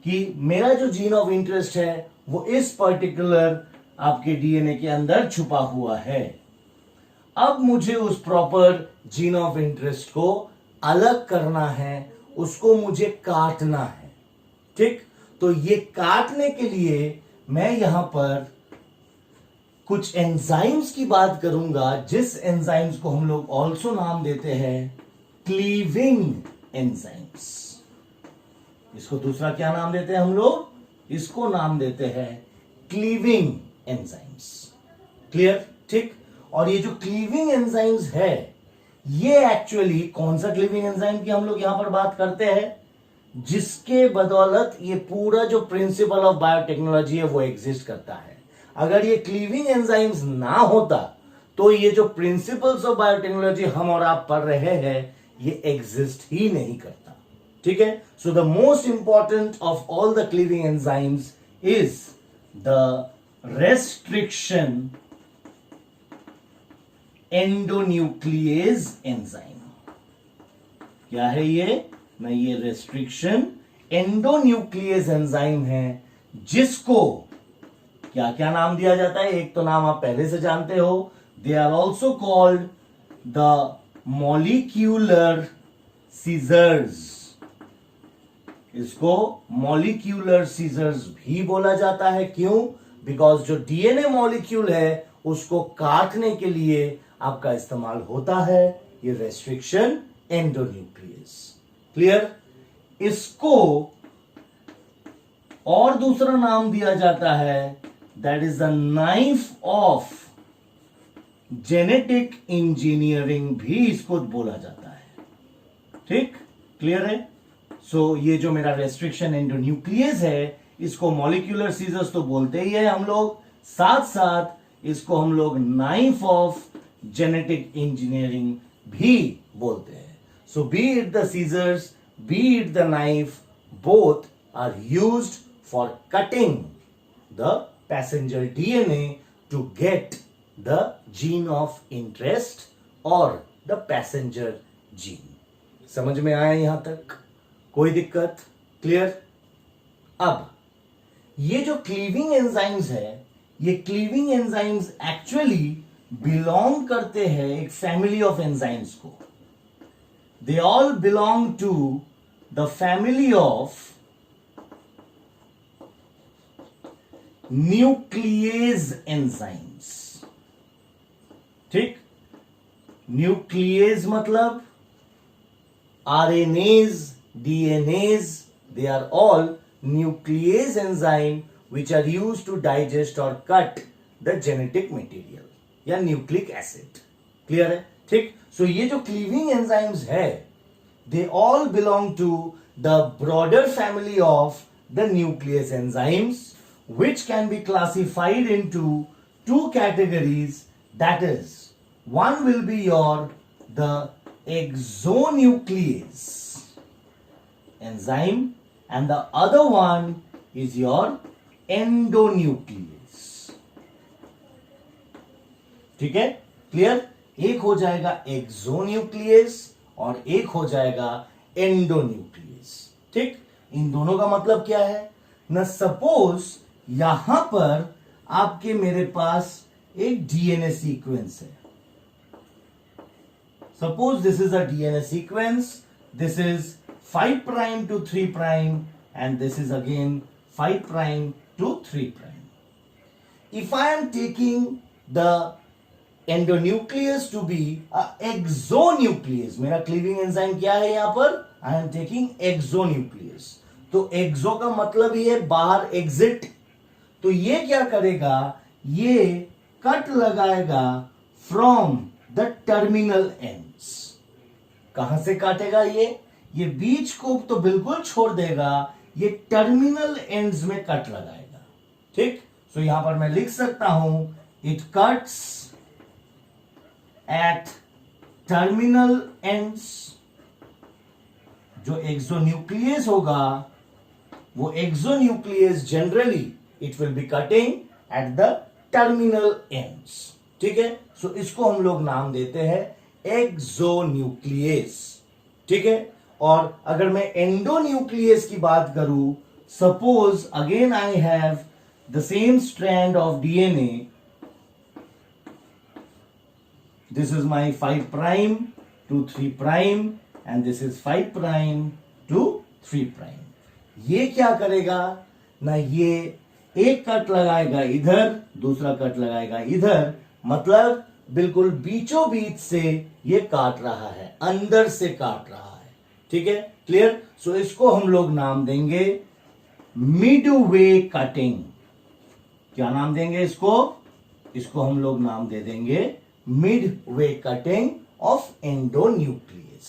कि मेरा जो जीन ऑफ इंटरेस्ट है वो इस पर्टिकुलर आपके डीएनए के अंदर छुपा हुआ है. अब मुझे उस प्रॉपर जीन ऑफ इंटरेस्ट को अलग करना है, उसको मुझे काटना है. ठीक, तो ये काटने के लिए मैं यहां पर कुछ एंजाइम्स की बात करूंगा, जिस एंजाइम्स को हम लोग ऑल्सो नाम देते हैं क्लीविंग एंजाइम्स. इसको दूसरा क्या नाम देते हैं हम लोग? इसको नाम देते हैं क्लीविंग एंजाइम्स. क्लियर? ठीक. और ये जो क्लीविंग एंजाइम्स है ये एक्चुअली कौन सा क्लीविंग एंजाइम की हम लोग यहां पर बात करते हैं? जिसके बदौलत ये पूरा जो प्रिंसिपल ऑफ बायोटेक्नोलॉजी है वो एग्जिस्ट करता है. अगर ये क्लीविंग एंजाइम्स ना होता तो ये जो प्रिंसिपल्स ऑफ बायोटेक्नोलॉजी हम और आप पढ़ रहे हैं ये एग्जिस्ट ही नहीं करता. ठीक है. So the most important of all the cleaving enzymes is the restriction endonuclease enzyme. क्या है ये? मैं ये रेस्ट्रिक्शन एंडोन्यूक्लिएज एंजाइम है जिसको क्या क्या नाम दिया जाता है? एक तो नाम आप पहले से जानते हो, they are also called the molecular scissors. इसको मॉलिक्यूलर सीजर्स भी बोला जाता है. क्यों? बिकॉज जो डीएनए मॉलिक्यूल है उसको काटने के लिए आपका इस्तेमाल होता है ये रेस्ट्रिक्शन एंडोन्यूक्लियस. क्लियर? इसको और दूसरा नाम दिया जाता है, that is the knife of genetic engineering भी इसको बोला जाता है. ठीक, क्लियर है? सो ये जो मेरा रेस्ट्रिक्शन एंडोन्यूक्लियस है इसको मॉलिक्यूलर सीजर्स तो बोलते ही है हम लोग, साथ साथ इसको हम लोग नाइफ ऑफ जेनेटिक इंजीनियरिंग भी बोलते हैं. So be it the scissors, be it the knife, both are used for cutting the passenger DNA to get the gene of interest और द पैसेंजर जीन. समझ में आया यहां तक? कोई दिक्कत? क्लियर? अब ये जो क्लीविंग एंजाइम्स है ये क्लीविंग एंजाइम्स एक्चुअली बिलोंग करते हैं एक फैमिली ऑफ एंजाइम्स को. They all belong to the family of nuclease enzymes. ठीक, न्यूक्लिएज मतलब RNAs, DNAs, they are all nuclease enzyme which are used to digest or cut the genetic material या nucleic acid. Clear है? ठीक. So ये जो cleaving enzymes है they all belong to the broader family of the nuclease enzymes which can be classified into two categories. That is, one will be the exonuclease enzyme and the other one is your endonuclease. ठीक है? Clear? एक हो जाएगा exonuclease और एक हो जाएगा endonuclease. ठीक, इन दोनों का मतलब क्या है ना? सपोज यहां पर आपके मेरे पास एक डीएनए सीक्वेंस है. Suppose this is a DNA sequence. This is 5 prime to 3 prime and this is again 5 prime to 3 prime. If I am taking the endonuclease to be a exonuclease, मेरा cleaving enzyme क्या है यहां पर? I am taking exonuclease. तो एक्सो का मतलब ही है बाहर, एग्जिट. तो ये क्या करेगा? ये कट लगाएगा फ्रॉम द टर्मिनल एंड्स. कहां से काटेगा? ये बीच को तो बिल्कुल छोड़ देगा, ये टर्मिनल एंड्स में कट लगाएगा। ठीक, सो यहां पर मैं लिख सकता हूं it cuts at terminal ends. जो एक्सोन्यूक्लियस होगा वो exonuclease generally it will B cutting at the terminal ends. ठीक है, सो इसको हम लोग नाम देते हैं एक्सोन्यूक्लियस। ठीक है, और अगर मैं एंडोन्यूक्लियस की बात करूं, suppose again I have the same strand of DNA, this is my 5 prime to 3 prime and this is 5 prime to 3 prime. ये क्या करेगा ना, ये एक कट लगाएगा इधर, दूसरा कट लगाएगा इधर, मतलब बिल्कुल बीचों बीच से ये काट रहा है, अंदर से काट रहा है। ठीक है, क्लियर। सो इसको हम लोग नाम देंगे मिडवे कटिंग। क्या नाम देंगे इसको? इसको हम लोग नाम दे देंगे मिडवे कटिंग ऑफ एंडोन्यूक्लियस।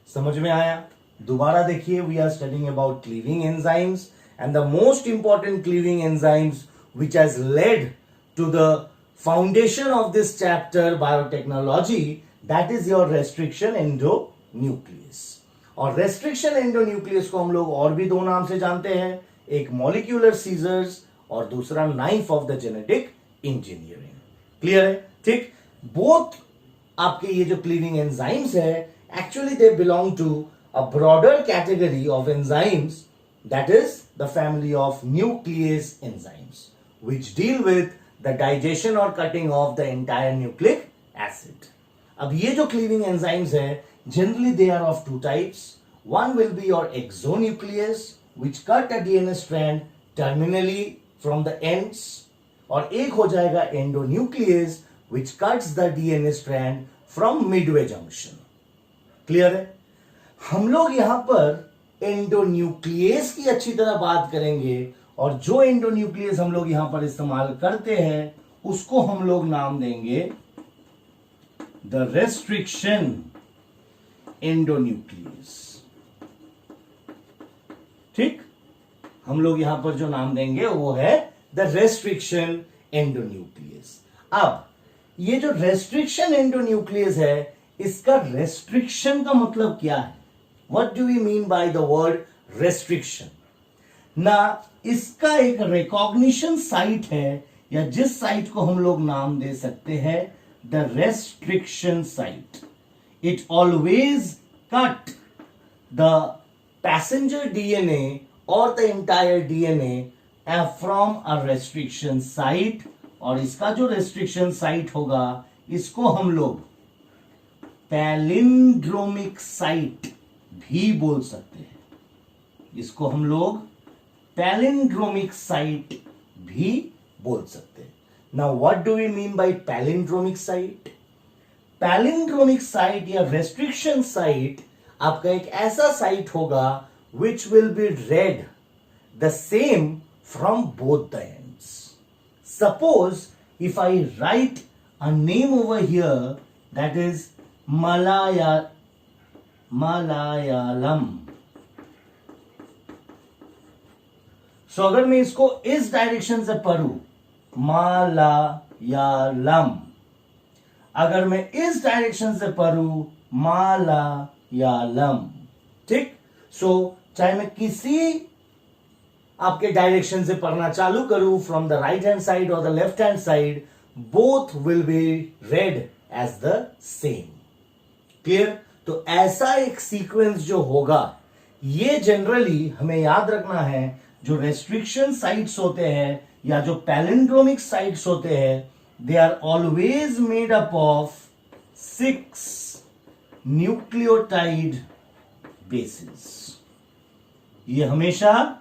समझ में आया? दोबारा देखिए, we are studying about cleaving enzymes and the most important cleaving enzymes which has led to the foundation of this chapter biotechnology, that is your restriction endonuclease। और restriction endonuclease को हम लोग और भी दो नाम से जानते हैं, एक molecular scissors और दूसरा knife of the genetic engineering। Clear है? ठीक, बोथ आपके ये जो क्लीविंग एंजाइम्स है, actually they belong to a broader category of enzymes, that is the family of nuclease enzymes which deal with the digestion or cutting of the entire nucleic acid। अब ये जो cleaving enzymes है, generally they are of two types। One will be your exonuclease which cut a DNA strand terminally from the ends, और एक हो जाएगा endonuclease which cuts the DNA strand from midway junction। Clear है? हम लोग यहां पर एंडोन्यूक्लियस की अच्छी तरह बात करेंगे, और जो एंडोन्यूक्लियस हम लोग यहां पर इस्तेमाल करते हैं उसको हम लोग नाम देंगे द रेस्ट्रिक्शन एंडोन्यूक्लियस। ठीक, हम लोग यहां पर जो नाम देंगे वो है द रेस्ट्रिक्शन एंडोन्यूक्लियस। अब ये जो रेस्ट्रिक्शन एंडोन्यूक्लियस है, इसका रेस्ट्रिक्शन का मतलब क्या है? What do we mean by the word restriction? ना, इसका एक रिकॉग्निशन साइट है, या जिस साइट को हम लोग नाम दे सकते हैं the restriction site. It always cut the passenger DNA और the entire DNA from a restriction site, और इसका जो रेस्ट्रिक्शन साइट होगा इसको हम लोग पैलिंड्रोमिक साइट भी बोल सकते हैं। इसको हम लोग पैलिंड्रोमिक साइट भी बोल सकते हैं। Now what do we mean by palindromic site? Palindromic site या रेस्ट्रिक्शन साइट आपका एक ऐसा साइट होगा which will be read the same from both the ends। Suppose if I write a name over here, that is Malayalam। सो अगर मैं इसको इस direction से पढ़ूं मालायालम, अगर मैं इस डायरेक्शन से पढ़ूं मालायालम। ठीक, सो चाहे मैं किसी आपके डायरेक्शन से पढ़ना चालू करूं, from the right hand side और the left hand side, both will be read as the same. Clear? तो ऐसा एक सीक्वेंस जो होगा, ये जनरली हमें याद रखना है, जो रेस्ट्रिक्शन साइट्स होते हैं या जो पैलिंड्रोमिक साइट्स होते हैं, they are always made up of 6 nucleotide bases. ये हमेशा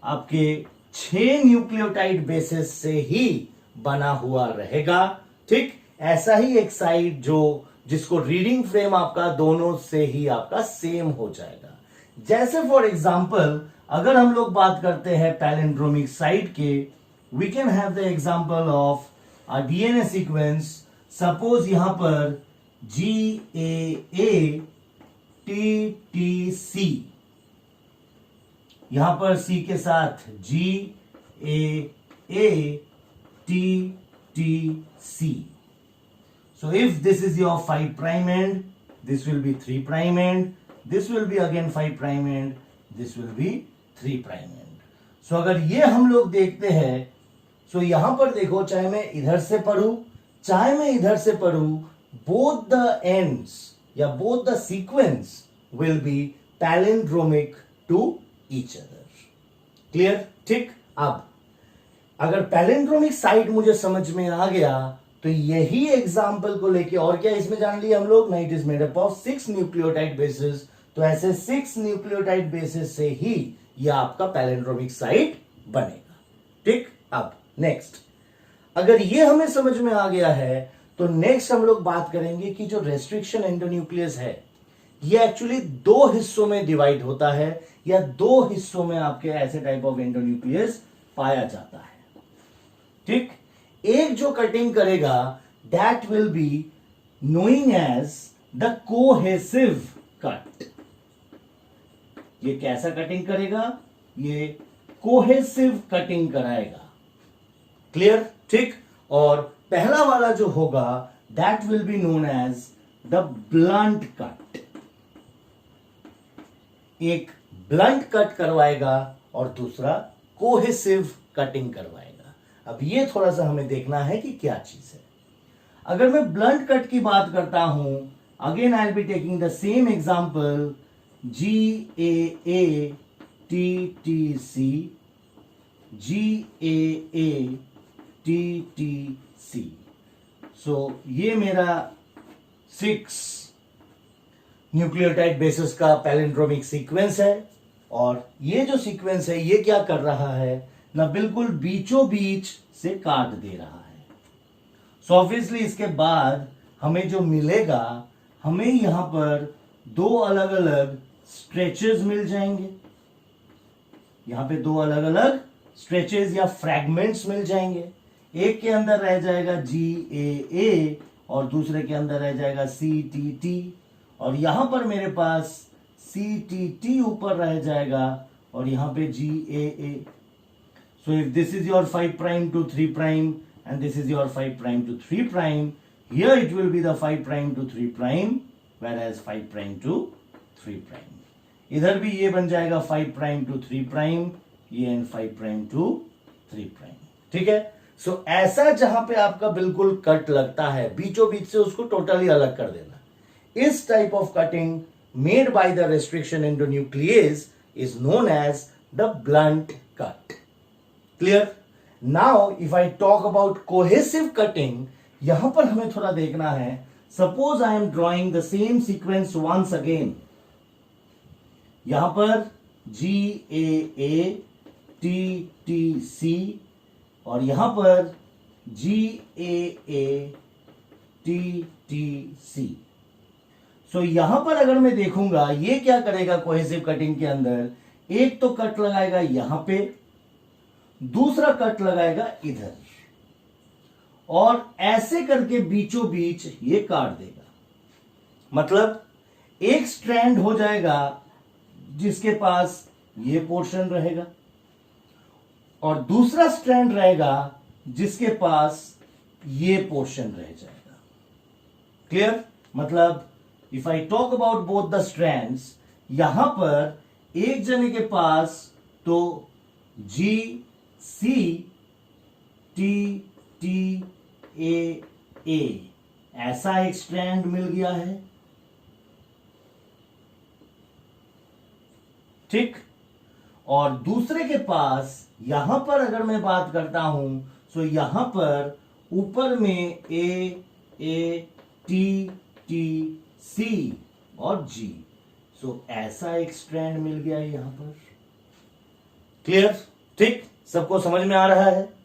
आपके 6 न्यूक्लियोटाइड बेसिस से ही बना हुआ रहेगा। ठीक, ऐसा ही एक साइट जो जिसको रीडिंग फ्रेम आपका दोनों से ही आपका सेम हो जाएगा। जैसे फॉर एग्जांपल अगर हम लोग बात करते हैं पैलिंड्रोमिक साइट के, we can have the example of a DNA sequence. Suppose यहां पर GAA सी, यहां पर सी के साथ G A T C. So if this is your 5 prime end, this will be 3 prime end, this will be again 5 prime end, this will be 3 prime end. So अगर ये हम लोग देखते हैं, so यहां पर देखो, चाहे मैं इधर से पढ़ूं चाहे मैं इधर से पढ़ूं, both the ends या both the sequence will be palindromic to each other. Clear? ठीक. अब अगर पैलिंड्रोमिक साइड मुझे समझ में आ गया तो यही एग्जाम्पल को लेके और क्या इसमें जान लिया हम लोग, it is made up of 6 nucleotide basis. तो ऐसे 6 न्यूक्लियोटाइड बेसिस से ही यह आपका पैलिंड्रोमिक साइड बनेगा. ठीक. अब नेक्स्ट, अगर ये हमें समझ में आ गया है तो नेक्स्ट हम लोग बात करेंगे कि जो रेस्ट्रिक्शन एंडोन्यूक्लियस है ये एक्चुअली 2 हिस्सों में डिवाइड होता है या 2 हिस्सों में आपके ऐसे टाइप ऑफ एंडोन्यूक्लियस पाया जाता है. ठीक. एक जो कटिंग करेगा that will be knowing as the cohesive cut. ये कैसा कटिंग करेगा? ये कोहेसिव कटिंग कराएगा. क्लियर? ठीक. और पहला वाला जो होगा that will be known as the blunt cut. एक ब्लंट कट करवाएगा और दूसरा कोहेसिव कटिंग करवाएगा. अब ये थोड़ा सा हमें देखना है कि क्या चीज है. अगर मैं ब्लंट कट की बात करता हूं, again I will be taking the same example GAA TTC GAA TTC. सो ये मेरा 6 न्यूक्लियोटाइड बेसिस का पैलिंड्रोमिक सीक्वेंस है और ये जो सीक्वेंस है ये क्या कर रहा है ना, बिल्कुल बीचों बीच से काट दे रहा है. सो ऑब्वियसली इसके बाद हमें जो मिलेगा, हमें यहां पर 2 अलग अलग स्ट्रेचेस मिल जाएंगे. यहां पे 2 अलग अलग स्ट्रेचेस या फ्रैगमेंट्स मिल जाएंगे. एक के अंदर रह जाएगा GAA और दूसरे के अंदर रह जाएगा CTT और यहां पर मेरे पास CTT ऊपर रह जाएगा और यहां पे GAA. So if this is your 5 prime to 3 prime and this is your 5 prime to 3 prime, here it will be the 5 prime to 3 prime whereas 5 prime to 3 prime. इधर भी ये बन जाएगा 5 prime to 3 prime, ये and 5 prime to 3 prime. ठीक है. सो ऐसा जहां पे आपका बिल्कुल कट लगता है बीचों बीच से उसको टोटली अलग कर देना. इस type of cutting made by the restriction endonuclease is known as the blunt cut. Clear? Now if I talk about cohesive cutting, यहां पर हमें थोड़ा देखना है. Suppose I am drawing the same sequence once again. यहां पर GAA TTC और यहां पर GAA TTC. So यहां पर अगर मैं देखूंगा ये क्या करेगा कोहेसिव कटिंग के अंदर, एक तो कट लगाएगा यहां पे, दूसरा कट लगाएगा इधर और ऐसे करके बीचों बीच ये काट देगा. मतलब एक स्ट्रैंड हो जाएगा जिसके पास ये पोर्शन रहेगा और दूसरा स्ट्रैंड रहेगा जिसके पास ये पोर्शन रह जाएगा. क्लियर? मतलब if I talk about both the strands, यहां पर एक जने के पास तो GCTTA ऐसा एक स्ट्रैंड मिल गया है. ठीक. और दूसरे के पास यहां पर अगर मैं बात करता हूं तो यहां पर ऊपर में AATTC और G. सो ऐसा एक स्ट्रैंड मिल गया है यहां पर. क्लियर? ठीक. सबको समझ में आ रहा है?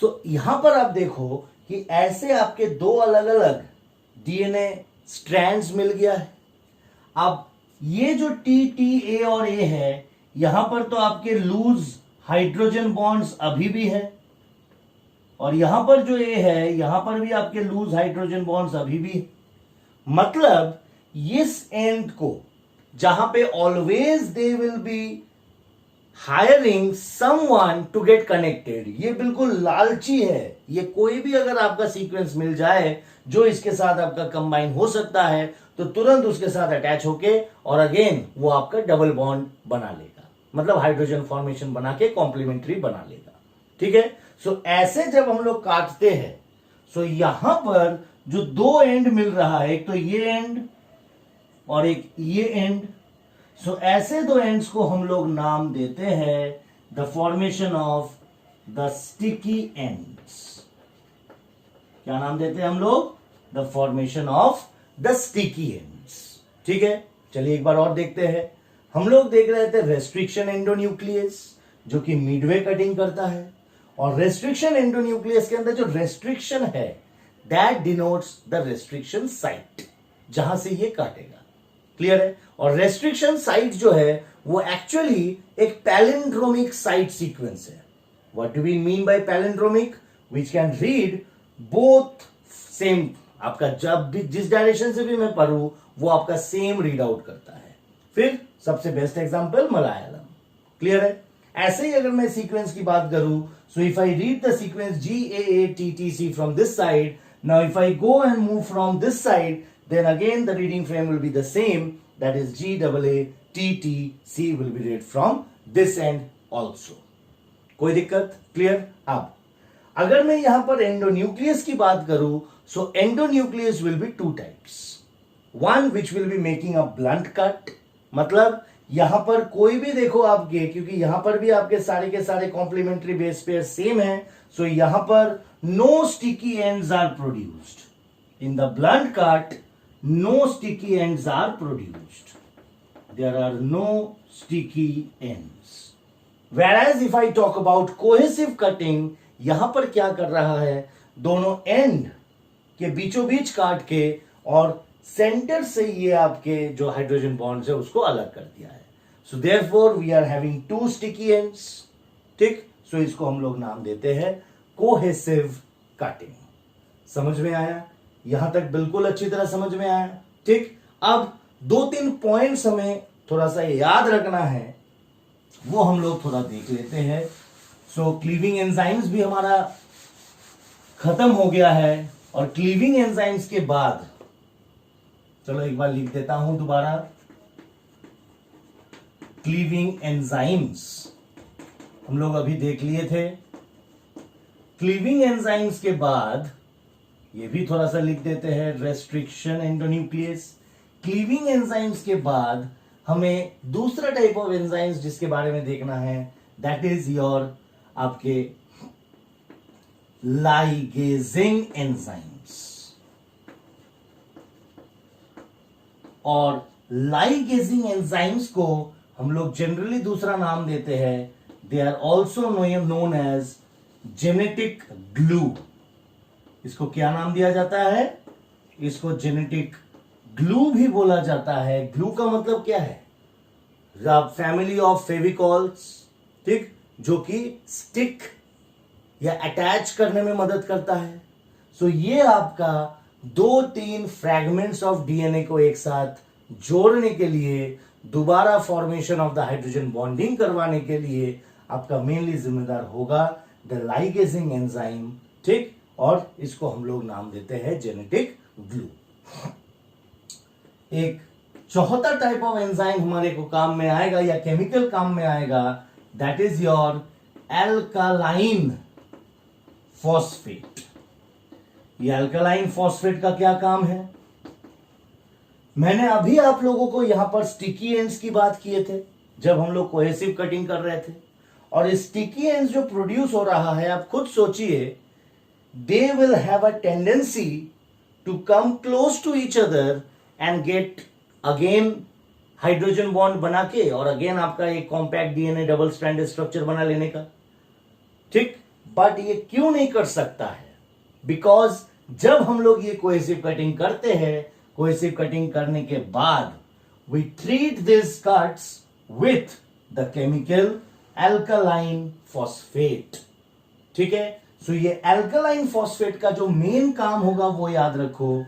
सो यहां पर आप देखो कि ऐसे आपके दो अलग अलग डीएनए स्ट्रैंड्स मिल गया है। अब ये जो टी टी ए और ए है, यहां पर तो आपके लूज हाइड्रोजन बॉन्ड्स अभी भी है, और यहां पर जो ए है यहां पर भी आपके लूज हाइड्रोजन बॉन्ड्स अभी भी है। मतलब इस एंड को जहां पे always they will be hiring someone to get connected, ये बिल्कुल लालची है। ये कोई भी अगर आपका सीक्वेंस मिल जाए जो इसके साथ आपका कंबाइन हो सकता है, तो तुरंत उसके साथ अटैच होके और अगेन वो आपका डबल बॉन्ड बना लेगा, मतलब हाइड्रोजन फॉर्मेशन बना के कॉम्प्लीमेंट्री बना लेगा। ठीक है। सो ऐसे जब हम लोग काटते हैं, सो यहां पर जो दो एंड मिल रहा है, एक तो ये एंड और एक ये एंड, सो ऐसे दो एंड्स को हम लोग नाम देते हैं the formation of the sticky ends. क्या नाम देते हैं हम लोग? The formation of the sticky ends. ठीक है, चलिए एक बार और देखते हैं। हम लोग देख रहे थे रेस्ट्रिक्शन एंडोन्यूक्लियस जो कि मिडवे कटिंग करता है, और रेस्ट्रिक्शन एंडोन्यूक्लियस के अंदर जो रेस्ट्रिक्शन है that denotes the restriction site, जहां से ये काटेगा। क्लियर है। और रेस्ट्रिक्शन साइट जो है वो एक्चुअली एक पैलिंड्रोमिक साइट सीक्वेंस है। What do we mean by palindromic? Which can read both same, आपका जब भी जिस डायरेक्शन से भी मैं पढ़ूं वो आपका सेम रीड आउट करता है। फिर सबसे बेस्ट एग्जांपल मलयालम। क्लियर है। ऐसे ही अगर मैं सीक्वेंस की बात करूं, so if I read the sequence GAATTC from this side, now if I go and move from this side, then again the reading frame will be the same, that is GAATTC will be read from this end also. कोई दिक्कत? Clear. अब अगर मैं यहां पर endonuclease की बात करूं, so endonuclease will be two types. One which will be making a blunt cut, मतलब यहां पर कोई भी देखो आपके, क्योंकि यहां पर भी आपके सारे के सारे कॉम्प्लीमेंट्री बेस पेयर सेम है, सो यहां पर no sticky ends are produced. In the blunt cut no sticky ends are produced. There are no sticky ends. Whereas if I talk about cohesive cutting, यहां पर क्या कर रहा है, दोनों एंड के बीचों बीच काट के और सेंटर से ये आपके जो हाइड्रोजन बॉन्ड्स है उसको अलग कर दिया है। So therefore we are having two sticky ends. ठीक। सो इसको हम लोग नाम देते हैं कोहेसिव कटिंग। समझ में आया? यहां तक बिल्कुल अच्छी तरह समझ में आया। ठीक। अब दो तीन पॉइंट्स हमें थोड़ा सा याद रखना है, वो हम लोग थोड़ा देख लेते हैं। सो क्लीविंग एंजाइम्स भी हमारा खत्म हो गया है, और क्लीविंग एंजाइम्स के बाद, चलो एक बार लिख देता हूं दोबारा, क्लीविंग एंजाइम्स हम लोग अभी देख लिए थे। क्लीविंग एंजाइम्स के बाद ये भी थोड़ा सा लिख देते हैं, रेस्ट्रिक्शन एंडोन्यूक्लियस। क्लीविंग एंजाइम्स के बाद हमें दूसरा टाइप ऑफ एंजाइम्स जिसके बारे में देखना है, दैट इज योर आपके लाइगेजिंग एंजाइम्स। और लाइगेजिंग एंजाइम्स को हम लोग जनरली दूसरा नाम देते हैं, they are also known as genetic glue. इसको क्या नाम दिया जाता है? इसको जेनेटिक ग्लू भी बोला जाता है। ग्लू का मतलब क्या है? Family of Fevicols. ठीक। जो कि स्टिक या अटैच करने में मदद करता है। सो ये आपका दो तीन फ्रैगमेंट्स ऑफ डीएनए को एक साथ जोड़ने के लिए, दोबारा formation of the hydrogen bonding करवाने के लिए आपका मेनली जिम्मेदार होगा द लाइगेजिंग एंजाइम। ठीक। और इसको हम लोग नाम देते हैं जेनेटिक ग्लू। एक चौथा टाइप ऑफ एंजाइम हमारे को काम में आएगा या केमिकल काम में आएगा, that is your alkaline phosphate. ये एल्कालाइन फॉस्फेट का क्या काम है? मैंने अभी आप लोगों को यहां पर स्टिकी एंड्स की बात किए थे जब हम लोग कोहेसिव कटिंग कर रहे थे, और स्टिकी एंड्स जो प्रोड्यूस हो रहा है, आप खुद सोचिए, they will have a tendency to come close to each other and get again hydrogen bond बना के और अगेन आपका एक compact DNA double stranded structure बना लेने का। ठीक। बट ये क्यों नहीं कर सकता है? बिकॉज जब हम लोग ये कोहेसिव कटिंग करते हैं, कोहेसिव कटिंग करने के बाद we treat this cuts with the chemical alkaline phosphate. ठीक है, सो ये एल्कलाइन फॉस्फेट का जो मेन काम होगा वो याद रखो,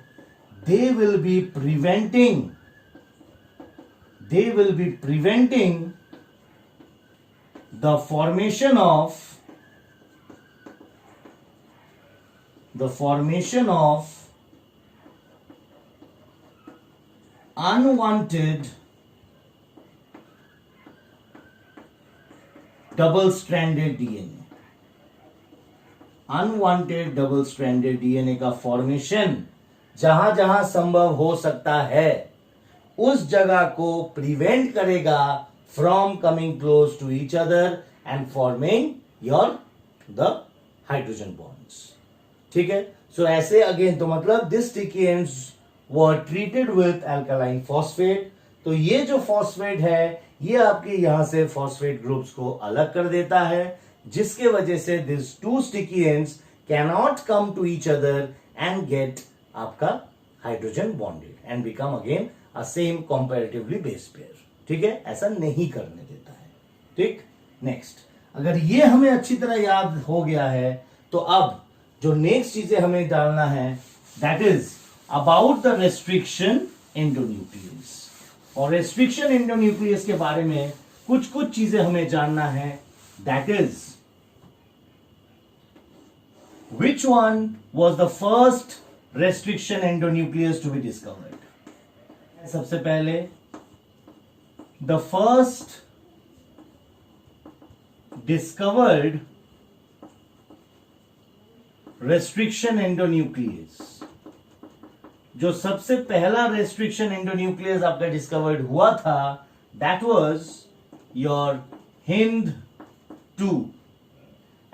दे will B preventing the formation of unwanted double-stranded DNA। Unwanted double stranded DNA का फॉर्मेशन जहां जहां संभव हो सकता है उस जगह को प्रिवेंट करेगा from coming close to each other and forming your the hydrogen bonds. ठीक है, सो ऐसे अगेन तो मतलब this sticky ends were treated with alkaline phosphate. तो ये जो फॉस्फेट है ये आपके यहां से फॉस्फेट ग्रुप्स को अलग कर देता है, जिसके वजह से this two sticky ends cannot come to each other and get आपका hydrogen bonded and become again a same comparatively base pair. ठीक है, ऐसा नहीं करने देता है। ठीक, नेक्स्ट, अगर ये हमें अच्छी तरह याद हो गया है तो अब जो नेक्स्ट चीजें हमें डालना है that is about the restriction endonuclease. और रेस्ट्रिक्शन एंडोन्यूक्लियस के बारे में कुछ चीजें हमें जानना है, that is which one was the first restriction endonuclease to be discovered? सबसे पहले the first discovered restriction endonuclease, जो सबसे पहला restriction endonuclease आपका डिस्कवर्ड हुआ था, that was your Hind-2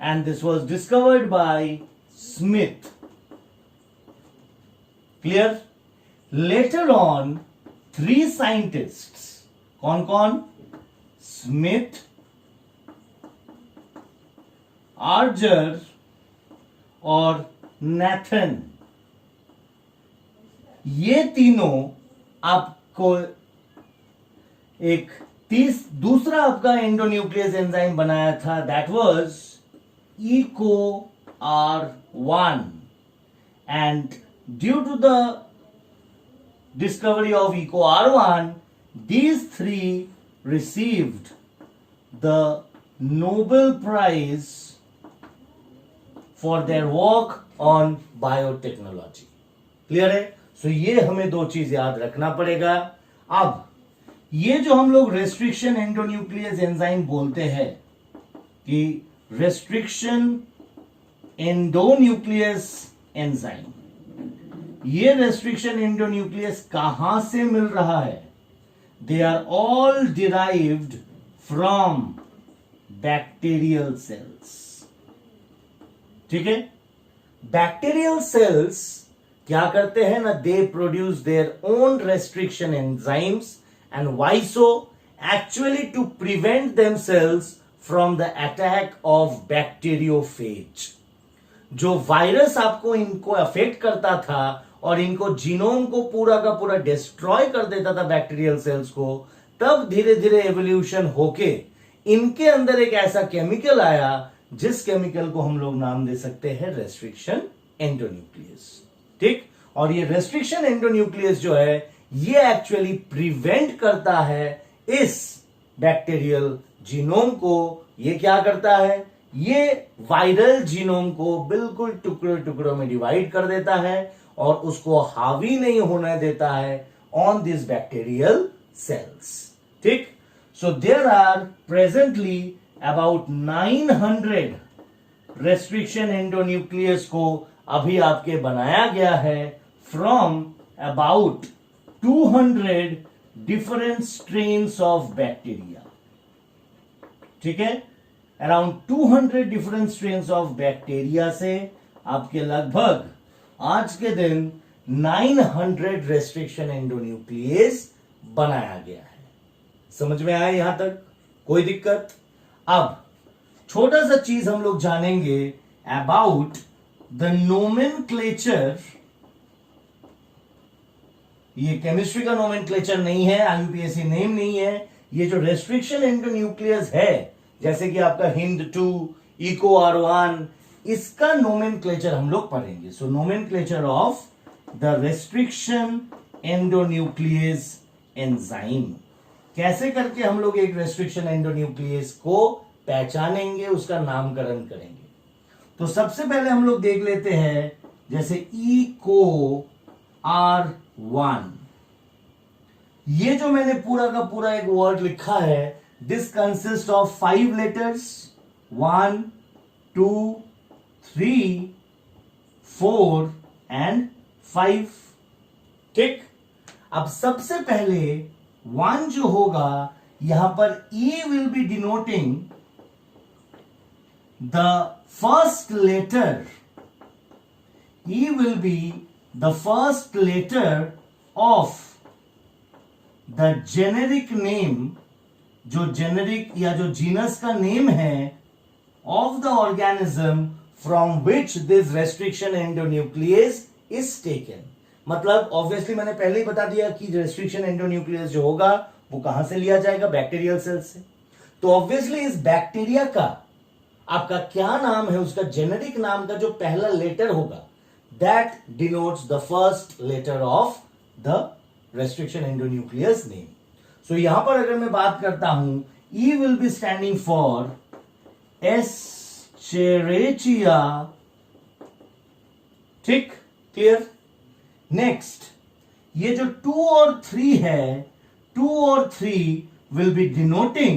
and this was discovered by Smith। Clear? Later on, three scientists, कौन? Smith, Arger और Nathan, ये तीनों आपको एक दूसरा आपका एंडोन्यूक्लियस एंजाइम बनाया था, that was EcoR1, and due to the discovery of EcoR1 these three received the Nobel Prize for their work on biotechnology। Clear है? सो ये हमें दो चीज याद रखना पड़ेगा। अब ये जो हम लोग रेस्ट्रिक्शन एंडोन्यूक्लियस एंजाइम बोलते हैं कि रेस्ट्रिक्शन एंडोन्यूक्लियस एंजाइम, ये रेस्ट्रिक्शन एंडोन्यूक्लियस कहां से मिल रहा है? They are all derived from bacterial cells. ठीक है, बैक्टीरियल सेल्स क्या करते हैं ना, they produce their own restriction enzymes and why so? Actually to prevent themselves from the attack of bacteriophage. जो वायरस आपको इनको अफेक्ट करता था और इनको जीनोम को पूरा का पूरा डिस्ट्रॉय कर देता था बैक्टीरियल सेल्स को, तब धीरे धीरे एवोल्यूशन होके इनके अंदर एक ऐसा केमिकल आया जिस केमिकल को हम लोग नाम दे सकते हैं रेस्ट्रिक्शन एंडोन्यूक्लियस। ठीक, और ये रेस्ट्रिक्शन एंडोन्यूक्लियस जो है ये एक्चुअली प्रिवेंट करता है इस बैक्टीरियल जीनोम को। ये क्या करता है? ये वायरल जीनोम को बिल्कुल टुकड़े टुकड़ों में डिवाइड कर देता है और उसको हावी नहीं होने देता है ऑन दिस बैक्टीरियल सेल्स। ठीक, so there are presently about 900 restriction endonuclease को अभी आपके बनाया गया है from about 200 different strains of bacteria. ठीक है, around 200 different strains of bacteria से आपके लगभग आज के दिन 900 रेस्ट्रिक्शन एंडोन्यूक्लियस बनाया गया है। समझ में आया यहां तक? कोई दिक्कत? अब छोटा सा चीज हम लोग जानेंगे अबाउट द नोमेनक्लेचर। ये केमिस्ट्री का नोमेनक्लेचर नहीं है, आईयूपीएसी नेम नहीं है। ये जो रेस्ट्रिक्शन एंडोन्यूक्लियस है, जैसे कि आपका हिंद 2, इको R1, इसका नोमेनक्लेचर हम लोग पढ़ेंगे। So nomenclature of the restriction endonuclease enzyme, कैसे करके हम लोग एक रेस्ट्रिक्शन एंडोन्यूक्लियस को पहचानेंगे, उसका नामकरण करेंगे। तो सबसे पहले हम लोग देख लेते हैं, जैसे इको R1, ये जो मैंने पूरा का पूरा एक वर्ड लिखा है, this consist of 5 letters, 1, 2, 3, 4 and 5। ठीक, अब सबसे पहले 1 जो होगा, यहां पर E will be denoting the first letter. E will be the first letter of the generic name, जो जेनेरिक या जो जीनस का नेम है, of the organism from which this restriction endonuclease is taken। मतलब ऑब्वियसली मैंने पहले ही बता दिया कि रेस्ट्रिक्शन एंडोन्यूक्लियस जो होगा वो कहां से लिया जाएगा, बैक्टीरियल सेल से। तो ऑब्वियसली इस बैक्टीरिया का आपका क्या नाम है, उसका जेनेरिक नाम का जो पहला लेटर होगा, that denotes the first letter of the restriction endonuclease name। So यहां पर अगर मैं बात करता हूं, E will be standing for Escherichia। ठीक, क्लियर। नेक्स्ट, ये जो 2 और 3 है, 2 और 3 will be denoting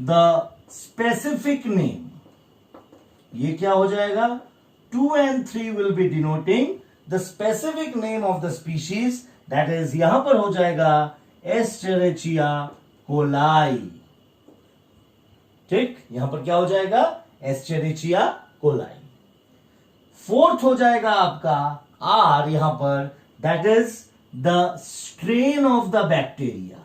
the specific name। ये क्या हो जाएगा, 2 and 3 will be denoting the specific name of the species, that is यहां पर हो जाएगा Escherichia coli। ठीक, यहां पर क्या हो जाएगा, Escherichia coli। 4th हो जाएगा आपका R यहां पर, that is the strain of the bacteria।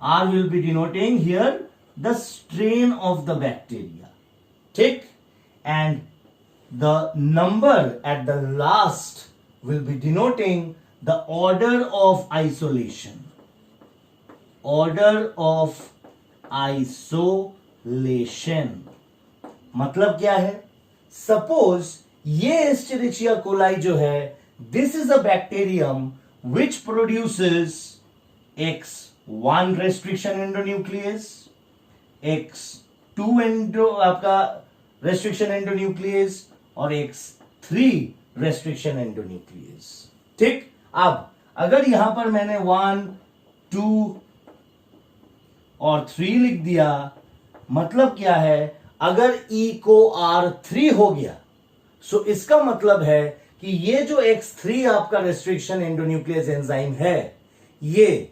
R will be denoting here the strain of the bacteria। ठीक, and the number at the last will be denoting the order of isolation। Order of isolation मतलब क्या है, suppose ये Escherichia coli जो है, this is a bacterium which produces X1 restriction endonuclease, X2 आपका restriction endonuclease और X3 restriction endonuclease. ठीक, अब अगर यहां पर मैंने 1, 2 और 3 लिख दिया, मतलब क्या है, अगर E को R3 हो गया, सो इसका मतलब है कि ये जो X3 आपका रेस्ट्रिक्शन एंडोन्यूक्लियस एंजाइम है, ये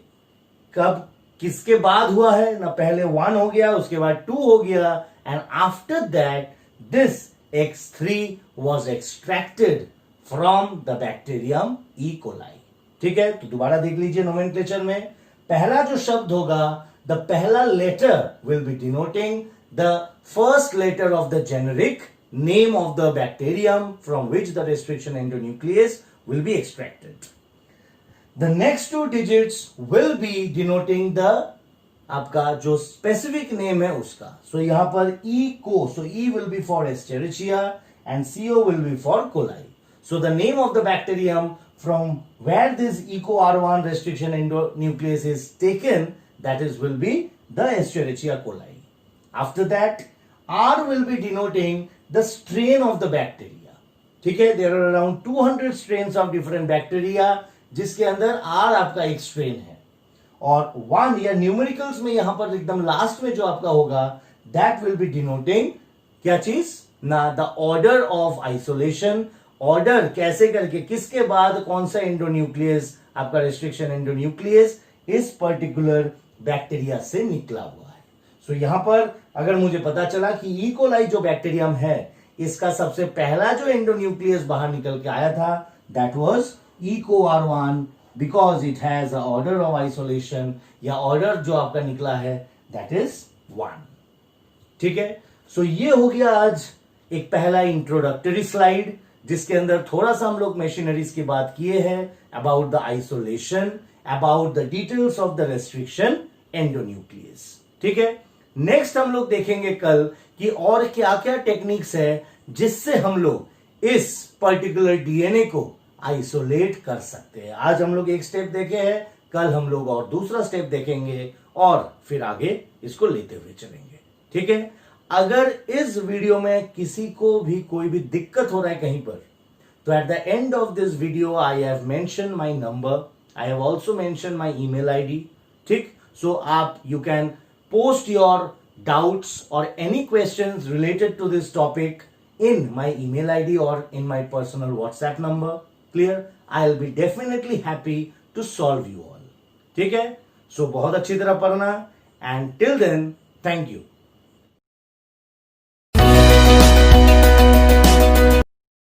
कब किसके बाद हुआ है ना, पहले 1 हो गया, उसके बाद 2 हो गया, and after that this X3 was extracted from the bacterium E. coli। ठीक है, तो दोबारा देख लीजिए नोमेनक्लेचर में, पहला जो शब्द होगा, द पहला letter will be denoting the first letter of the generic name of the bacterium from which the restriction endonuclease will be extracted। The next 2 digits will be denoting the आपका जो specific name है उसका। So यहां पर E को, so E will be for Escherichia and CO will be for coli। So the name of the bacterium from where this Eco R1 restriction endonuclease is taken, that is will be the Escherichia coli। After that R will be denoting the strain of the bacteria। ठीक है, there are around 200 strains of different bacteria, जिसके अंदर R आपका एक strain है, और 1 या numericals में यहां पर एकदम लास्ट में जो आपका होगा, that will be denoting क्या चीज ना, the order of isolation। Order कैसे करके, किसके बाद कौन सा एंडोन्यूक्लियस आपका रेस्ट्रिक्शन एंडोन्यूक्लियस इस पर्टिकुलर बैक्टीरिया से निकला हुआ है। सो यहां पर अगर मुझे पता चला कि ई कोलाई जो बैक्टीरियम है, इसका सबसे पहला जो एंडोन्यूक्लियस बाहर निकल के आया था, that was Eco R1, because it has a order of isolation, या ऑर्डर जो आपका निकला है, दैट इज 1। ठीक है, सो ये हो गया आज एक पहला इंट्रोडक्टरी स्लाइड जिसके अंदर थोड़ा सा हम लोग मशीनरीज की बात किए हैं, about the isolation, about the details of the restriction endonuclease. ठीक है, नेक्स्ट हम लोग देखेंगे कल कि और क्या क्या टेक्निक्स है जिससे हम लोग इस पर्टिकुलर डीएनए को आइसोलेट कर सकते हैं। आज हम लोग एक स्टेप देखे हैं, कल हम लोग और दूसरा स्टेप देखेंगे और फिर आगे इसको लेते हुए चलेंगे। ठीक है, अगर इस वीडियो में किसी को भी कोई भी दिक्कत हो रहा है कहीं पर, तो at the end of this video I have mention my number, I have also mention my email ID. ठीक, सो आप you can post your doubts or any questions related to this topic in my email ID or in my personal WhatsApp number. Clear? I'll be definitely happy to solve you all. ठीक है? So बहुत अच्छी तरह पढ़ना and till then, thank you.